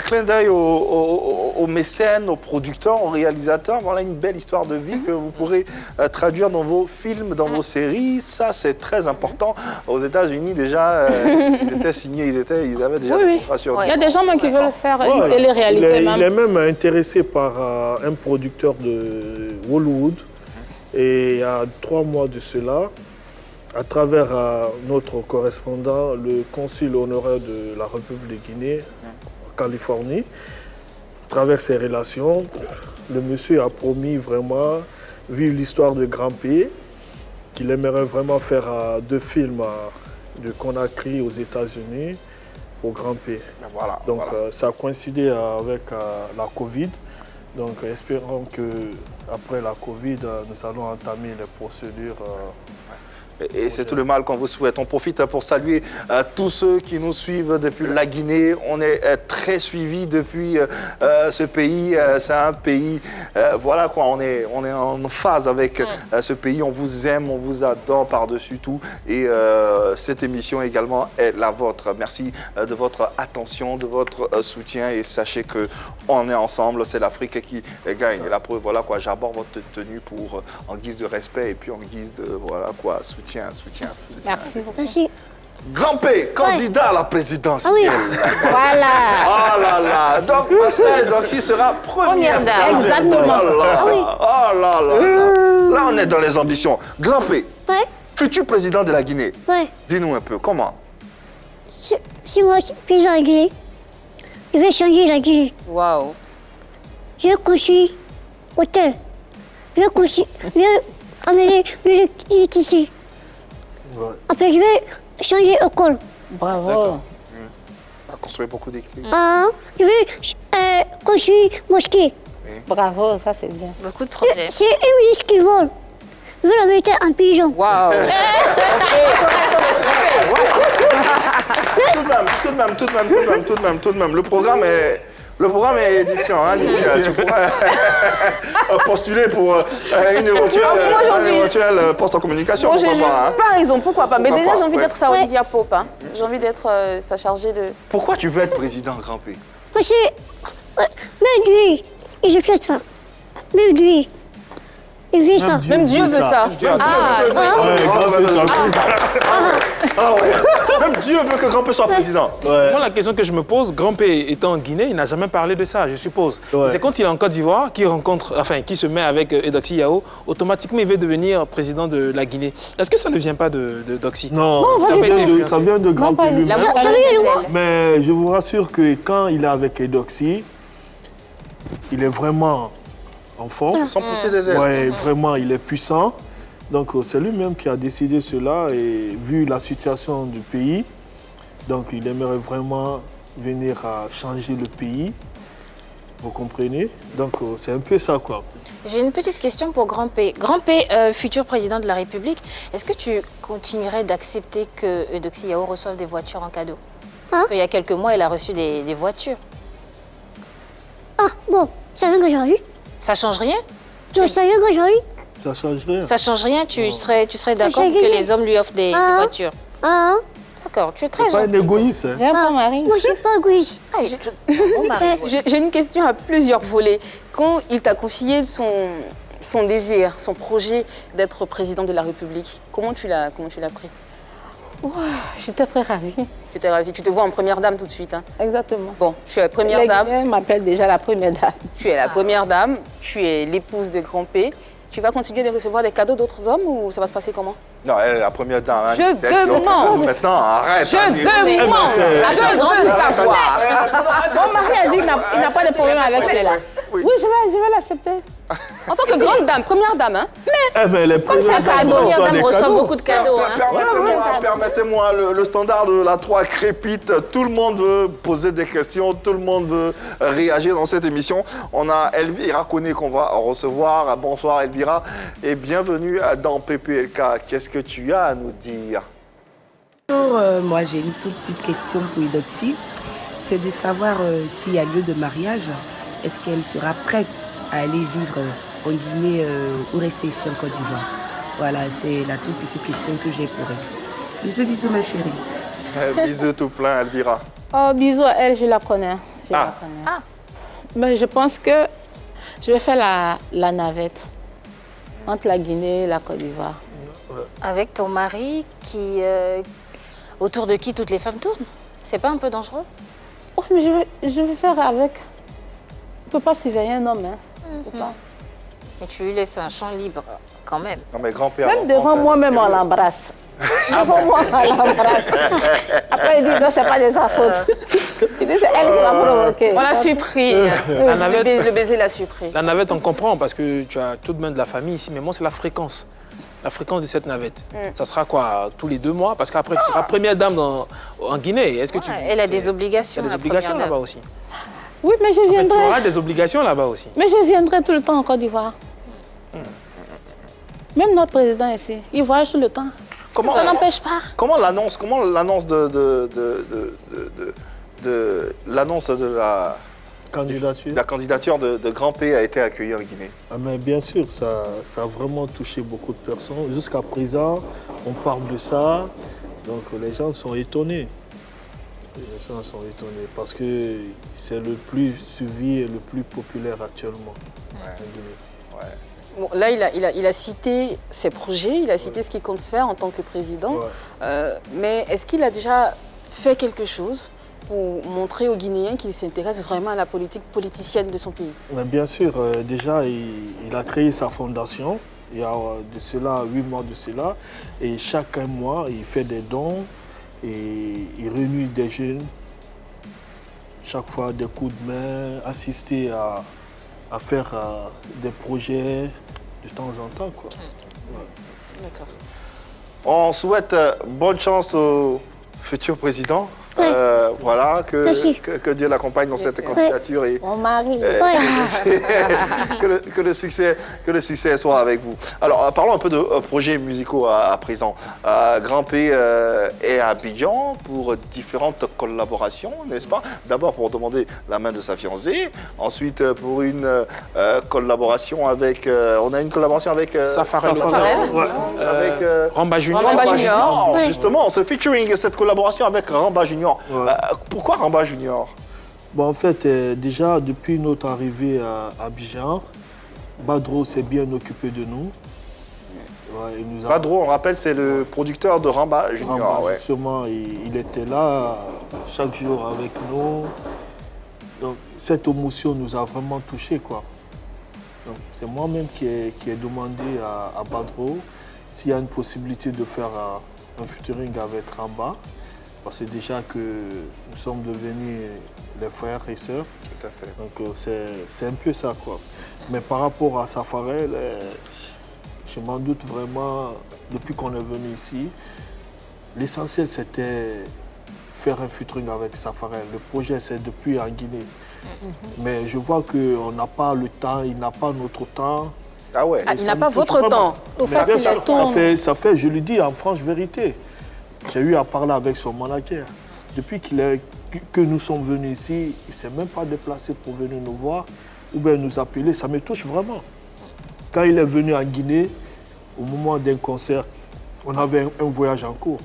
Clin d'œil aux mécènes, aux producteurs, aux réalisateurs. Voilà une belle histoire de vie que vous pourrez traduire dans vos films, dans vos séries. Ça, c'est très important. Aux États-Unis, déjà, ils étaient signés, ils avaient déjà des contrats sur. Il y a des gens même qui veulent faire une télé-réalité. Il est même intéressé par un producteur de Hollywood. Et il y a 3 mois de cela, à travers notre correspondant, le consul honoraire de la République de Guinée, en Californie, à travers ses relations, le monsieur a promis vraiment, vu l'histoire de Grand-P, qu'il aimerait vraiment faire 2 films de Conakry aux États-Unis au Grand-P. Voilà, donc ça a coïncidé avec la Covid. Donc espérons qu'après la Covid, nous allons entamer les procédures. Et c'est tout le mal qu'on vous souhaite. On profite pour saluer tous ceux qui nous suivent depuis la Guinée. On est très suivis depuis ce pays. C'est un pays, voilà quoi, on est en phase avec ce pays. On vous aime, on vous adore par-dessus tout. Et cette émission également est la vôtre. Merci de votre attention, de votre soutien. Et sachez qu'on est ensemble, c'est l'Afrique qui gagne. Et la preuve, voilà quoi, j'aborde votre tenue en guise de respect et puis en guise de, voilà quoi, soutien. Merci beaucoup. Merci. Grand-P, candidat à la présidentielle. Ah oui. Voilà. Oh là là. Donc, Eudoxie sera première dame. Exactement. Oh là, Ah oui. oh là là. Là, on est dans les ambitions. Grand-P, futur président de la Guinée. Ouais. Dis-nous un peu, comment? Si moi, je suis président de la Guinée, je vais changer la Guinée. Waouh. Je vais construire hôtel. Je vais amener l'électricité. Ouais. Après, je vais changer d'école. Bravo. On a construit beaucoup d'équipes. Je vais construire mosquée. Bravo, ça c'est bien. Beaucoup de projets. C'est un ministre qui vole. Je veux la vérité en pigeon. Waouh. Tout de même. Le programme est différent. Hein, Nick. Tu pourrais postuler pour une éventuelle poste en communication. Moi, Pourquoi pas, hein? par exemple, pourquoi pas. Mais Pourquoi déjà, pas, j'ai envie ouais. d'être sa Olivia Pope. Hein. J'ai envie d'être sa chargée de... Pourquoi tu veux être président, Grand P? Parce que, même Dieu, il je fais ça. Même Dieu, il fait ça. Même Dieu veut ça. Même Dieu veut que Grand P soit président. Moi, la question que je me pose, Grand P étant en Guinée, il n'a jamais parlé de ça, je suppose. Ouais. C'est quand il est en Côte d'Ivoire qu'il se met avec Eudoxie Yao, automatiquement il veut devenir président de la Guinée. Est-ce que ça ne vient pas de Doxy? Non, ça vient de Grand P lui-même. Mais je vous rassure que quand il est avec Eudoxie, il est vraiment en forme. Sans pousser des ailes. Ouais, vraiment, il est puissant. Donc, c'est lui-même qui a décidé cela et vu la situation du pays, donc il aimerait vraiment venir à changer le pays. Vous comprenez? Donc, c'est un peu ça, quoi. J'ai une petite question pour Grand P. Grand P, futur président de la République, est-ce que tu continuerais d'accepter que Eudoxie Yao reçoive des voitures en cadeau? Parce qu'il y a quelques mois, elle a reçu des voitures. Ah, bon, c'est rien que j'ai eu. Ça change rien? C'est rien que j'ai eu. Ça change rien. Ça change rien? Tu serais d'accord que les hommes lui offrent des voitures? D'accord, tu es très gentil. C'est pas un égoïste. Hein? Moi, je suis pas égoïste. J'ai une question à plusieurs volets. Quand il t'a confié son désir, son projet d'être président de la République, comment tu l'as pris? J'étais très ravie. Tu étais ravie. Tu te vois en première dame tout de suite. Hein? Exactement. Bon, tu es la première dame. Les m'appelle déjà la première dame. Tu es la première dame, tu es l'épouse de Grand P. Tu vas continuer de recevoir des cadeaux d'autres hommes ou ça va se passer comment? Non, elle est la première dame. Hein, je demande. Maintenant, arrête. Je demande. Je veux savoir. Mon mari a dit qu'il n'a pas de problème avec cela. Oui, je vais l'accepter. En tant que grande dame, première dame, hein? Mais les premières dames reçoivent beaucoup de cadeaux. Permettez-moi, le standard de la 3 crépite. Tout le monde veut poser des questions, tout le monde veut réagir dans cette émission. On a Elvira Koné qu'on va recevoir. Bonsoir Elvira et bienvenue dans PPLK. Qu'est-ce que tu as à nous dire? Bonjour, moi j'ai une toute petite question pour Eudoxie. C'est de savoir s'il y a lieu de mariage, est-ce qu'elle sera prête à aller vivre en Guinée ou rester ici en Côte d'Ivoire? Voilà, c'est la toute petite question que j'ai pour elle. Bisous, bisous ma chérie. Bisous tout plein, Elvira. Oh, bisous à elle, je la connais. Mais je pense que je vais faire la navette entre la Guinée et la Côte d'Ivoire. Avec ton mari autour de qui toutes les femmes tournent? C'est pas un peu dangereux? Oh, mais je vais faire avec. On ne peut pas surveiller un homme, hein. Mais tu lui laisses un champ libre, quand même. Non, mais grand-père. Même devant moi-même, on l'embrasse. Devant moi, on l'embrasse. Après, il dit, non, c'est pas de sa faute. Il dit, c'est elle qui m'a provoqué. On l'a surpris. Le baiser l'a surpris. La navette, on comprend, parce que tu as tout de même de la famille ici, mais moi, c'est la fréquence. La fréquence de cette navette. Ça sera quoi? Tous les 2 mois? Parce qu'après, tu seras première dame en Guinée. Est-ce que elle a des obligations. Il y a des obligations là-bas aussi. Oui, mais je viendrai. Tu auras des obligations là-bas aussi. Mais je viendrai tout le temps en Côte d'Ivoire. Même notre président ici, il voyage tout le temps. Ça n'empêche pas. Comment l'annonce de la candidature de Grand P a été accueillie en Guinée? Mais bien sûr, ça a vraiment touché beaucoup de personnes. Jusqu'à présent, on parle de ça, donc les gens sont étonnés. Les gens sont étonnés parce que c'est le plus suivi et le plus populaire actuellement. Bon, là, il a cité ses projets, il a cité ce qu'il compte faire en tant que président. Mais est-ce qu'il a déjà fait quelque chose pour montrer aux Guinéens qu'il s'intéresse vraiment à la politique politicienne de son pays? Mais bien sûr, déjà, il a créé sa fondation. Il y a de cela 8 mois de cela. Et chaque mois, il fait des dons. Et il réunit des jeunes, chaque fois des coups de main, assister à faire des projets de temps en temps. D'accord. On souhaite bonne chance au futur président. Voilà, que Dieu l'accompagne dans cette candidature et Mon mari. que le succès soit avec vous. Alors, parlons un peu de projets musicaux à présent. Grand P est à Abidjan pour différentes collaborations, n'est-ce pas? D'abord pour demander la main de sa fiancée, ensuite pour une collaboration avec... on a une collaboration avec... Safarel. Avec Ramba Junior. Ramba Junior. Oui. Justement, ce featuring, cette collaboration avec Ramba Junior. Ouais. Pourquoi Ramba Junior? Bon, en fait, déjà, depuis notre arrivée à Abidjan, Badro s'est bien occupé de nous. Ouais, Badro, on rappelle, c'est le producteur de Ramba Junior. Ramba, justement, il était là chaque jour avec nous. Donc, cette émotion nous a vraiment touchés, quoi. Donc, c'est moi-même qui ai demandé à Badro s'il y a une possibilité de faire un featuring avec Ramba. Parce que déjà que nous sommes devenus les frères et sœurs. Tout à fait. Donc c'est un peu ça, quoi. Mais par rapport à Safarel, je m'en doute vraiment, depuis qu'on est venu ici, l'essentiel c'était faire un featuring avec Safarel. Le projet c'est depuis en Guinée. Mais je vois qu'on n'a pas le temps, il n'a pas notre temps. Ah ouais. Il n'a pas votre temps. Ça fait, je le dis en franche vérité. J'ai eu à parler avec son manager. Depuis que nous sommes venus ici, il ne s'est même pas déplacé pour venir nous voir ou bien nous appeler. Ça me touche vraiment. Quand il est venu en Guinée, au moment d'un concert, on avait un voyage en cours.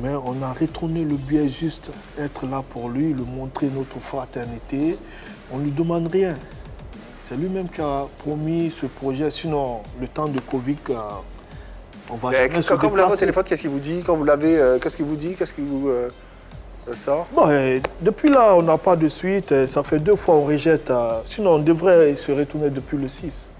Mais on a retourné le billet juste être là pour lui, lui montrer notre fraternité. On ne lui demande rien. C'est lui-même qui a promis ce projet. Sinon, le temps de Covid... Quand vous l'avez au téléphone, qu'est-ce qu'il vous dit? Quand vous l'avez, qu'est-ce qu'il vous dit? Qu'est-ce qu'il vous sort? Bon, depuis là, on n'a pas de suite. Ça fait 2 fois on rejette. Sinon, on devrait se retourner depuis le 6.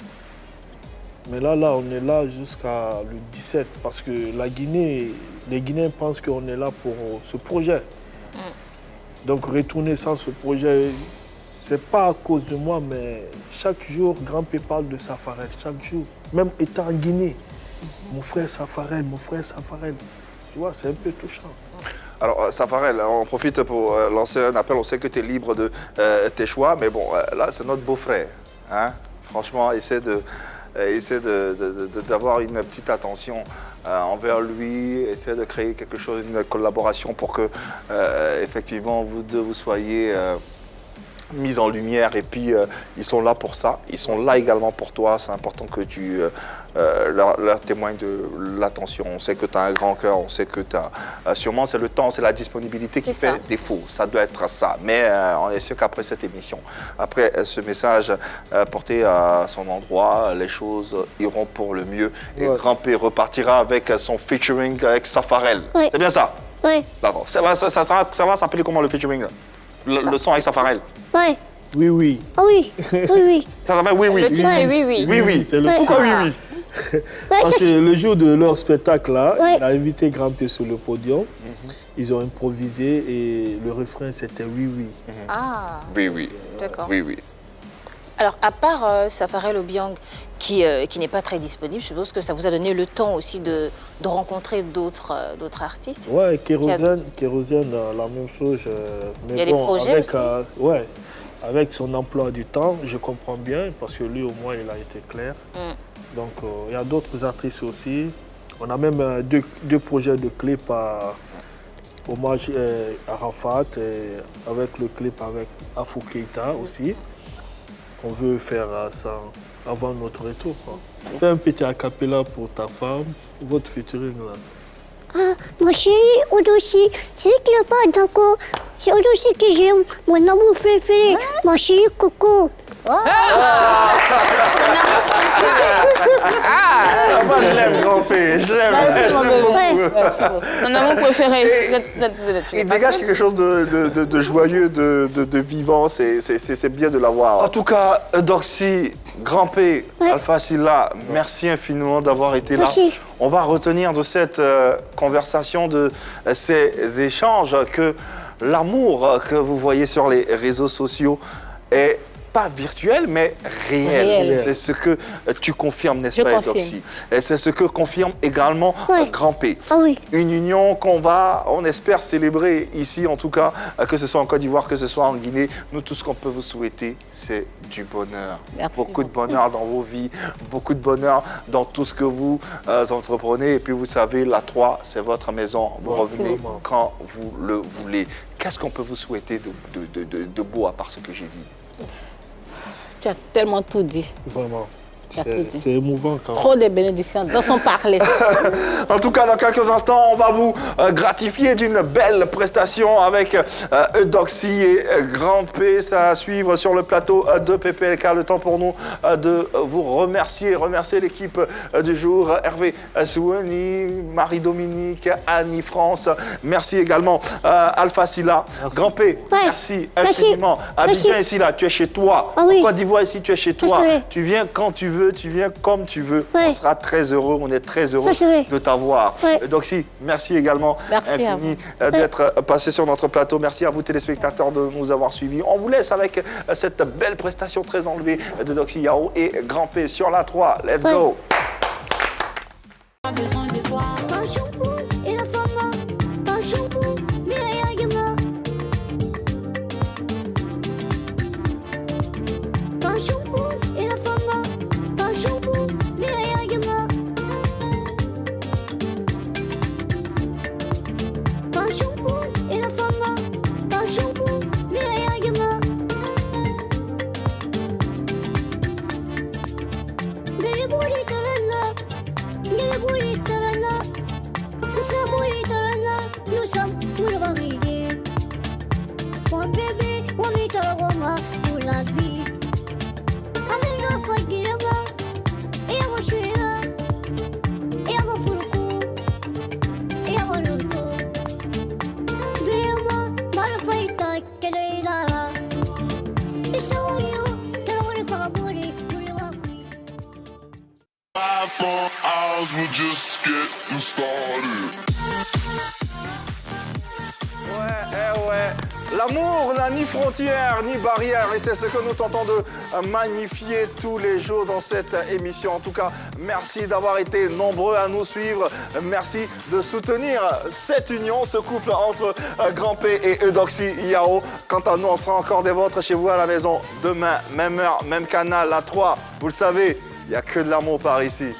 Mais là, on est là jusqu'à le 17. Parce que la Guinée, les Guinéens pensent qu'on est là pour ce projet. Donc, retourner sans ce projet, c'est pas à cause de moi, mais chaque jour, Grand P parle de Safarel. Chaque jour, même étant en Guinée. Mon frère Safarel, mon frère Safarel. Tu vois, c'est un peu touchant. Alors, Safarel, on profite pour lancer un appel. On sait que tu es libre de tes choix, mais bon, là, c'est notre beau-frère. Hein? Franchement, essaie d'avoir une petite attention envers lui, essaie de créer quelque chose, une collaboration pour que, effectivement, vous deux, vous soyez... mise en lumière et puis ils sont là pour ça, ils sont là également pour toi, c'est important que tu leur témoignes de l'attention. On sait que tu as un grand cœur, on sait que tu as sûrement c'est le temps, c'est la disponibilité qui fait défaut, ça doit être ça, mais on est sûr qu'après cette émission, après ce message porté à son endroit, les choses iront pour le mieux et Grand P repartira avec son featuring avec Safarel. C'est bien ça? Oui. D'accord, ça va s'appeler comment le featuring là? Le son avec Safarel? Ouais. Oui, oui. Ah oui, oui, oui. Ça s'appelle Oui, oui. Le titre c'est Oui, oui. Oui, oui. Pourquoi Oui, oui? Parce que le jour de leur spectacle, là, il a invité Grand P sur le podium. Ils ont improvisé et le refrain, c'était Oui, oui. Ah. Oui, oui. D'accord. Oui, oui. Alors, à part Safarel Obiang, qui n'est pas très disponible, je suppose que ça vous a donné le temps aussi de rencontrer d'autres artistes. Ouais, Kérosène, la même chose. Mais il y a des projets avec, aussi. avec son emploi du temps, je comprends bien, parce que lui, au moins, il a été clair. Donc, il y a d'autres artistes aussi. On a même deux projets de clips à hommage à Arafat, et avec le clip avec Afou Keïta aussi. On veut faire ça avant notre retour. Fais un petit acapella pour ta femme, votre featuring là. Ah, ma chérie, Odosi, tu sais qu'il n'est pas d'accord. C'est Odosi que j'aime, mon amour préféré, ma chérie Coco. Je l'aime, Grand P, je l'aime beaucoup. Mon amour préféré. Il dégage quelque chose de joyeux, de vivant, c'est bien de l'avoir. En tout cas, Doxy, Grand P, Alpha Sylla, merci infiniment d'avoir été là. On va retenir de cette conversation, de ces échanges, que l'amour que vous voyez sur les réseaux sociaux est pas virtuel, mais réel. Réel. C'est ce que tu confirmes, n'est-ce Je pas, confirme. Eudoxie? Et c'est ce que confirme également Grand P. Ah oui. Une union qu'on va, on espère, célébrer ici, en tout cas, que ce soit en Côte d'Ivoire, que ce soit en Guinée. Nous, tout ce qu'on peut vous souhaiter, c'est du bonheur. Merci Beaucoup de bonheur dans vos vies, beaucoup de bonheur dans tout ce que vous entreprenez. Et puis, vous savez, la 3, c'est votre maison. Vous revenez quand vous le voulez. Qu'est-ce qu'on peut vous souhaiter de beau à part ce que j'ai dit? Tu as tellement tout dit. Vraiment. Tu as tout dit. C'est émouvant quand même. Trop de bénédictions dans son parler. En tout cas, dans quelques instants, on va vous gratifier d'une belle prestation avec Eudoxie et Grand P. Ça va suivre sur le plateau de PPLK. Le temps pour nous de vous remercier l'équipe du jour. Hervé Souani, Marie-Dominique, Annie France. Merci également Alpha Silla. Grand P, merci infiniment. Abidjan ici, là, tu es chez toi. En Côte d'Ivoire ici, tu es chez toi. Tu viens quand tu veux. Tu viens comme tu veux. On sera très heureux, on est très heureux de t'avoir. Eudoxie, merci également infini d'être passé sur notre plateau. Merci à vous téléspectateurs de nous avoir suivis. On vous laisse avec cette belle prestation très enlevée d'Eudoxie Yao et Grand P sur la 3. Let's go! We're just getting started. L'amour n'a ni frontières ni barrières et c'est ce que nous tentons de magnifier tous les jours dans cette émission. En tout cas, merci d'avoir été nombreux à nous suivre. Merci de soutenir cette union, ce couple entre Grand P et Eudoxie Yao. Quant à nous, on sera encore des vôtres chez vous à la maison demain, même heure, même canal, la 3. Vous le savez, il n'y a que de l'amour par ici.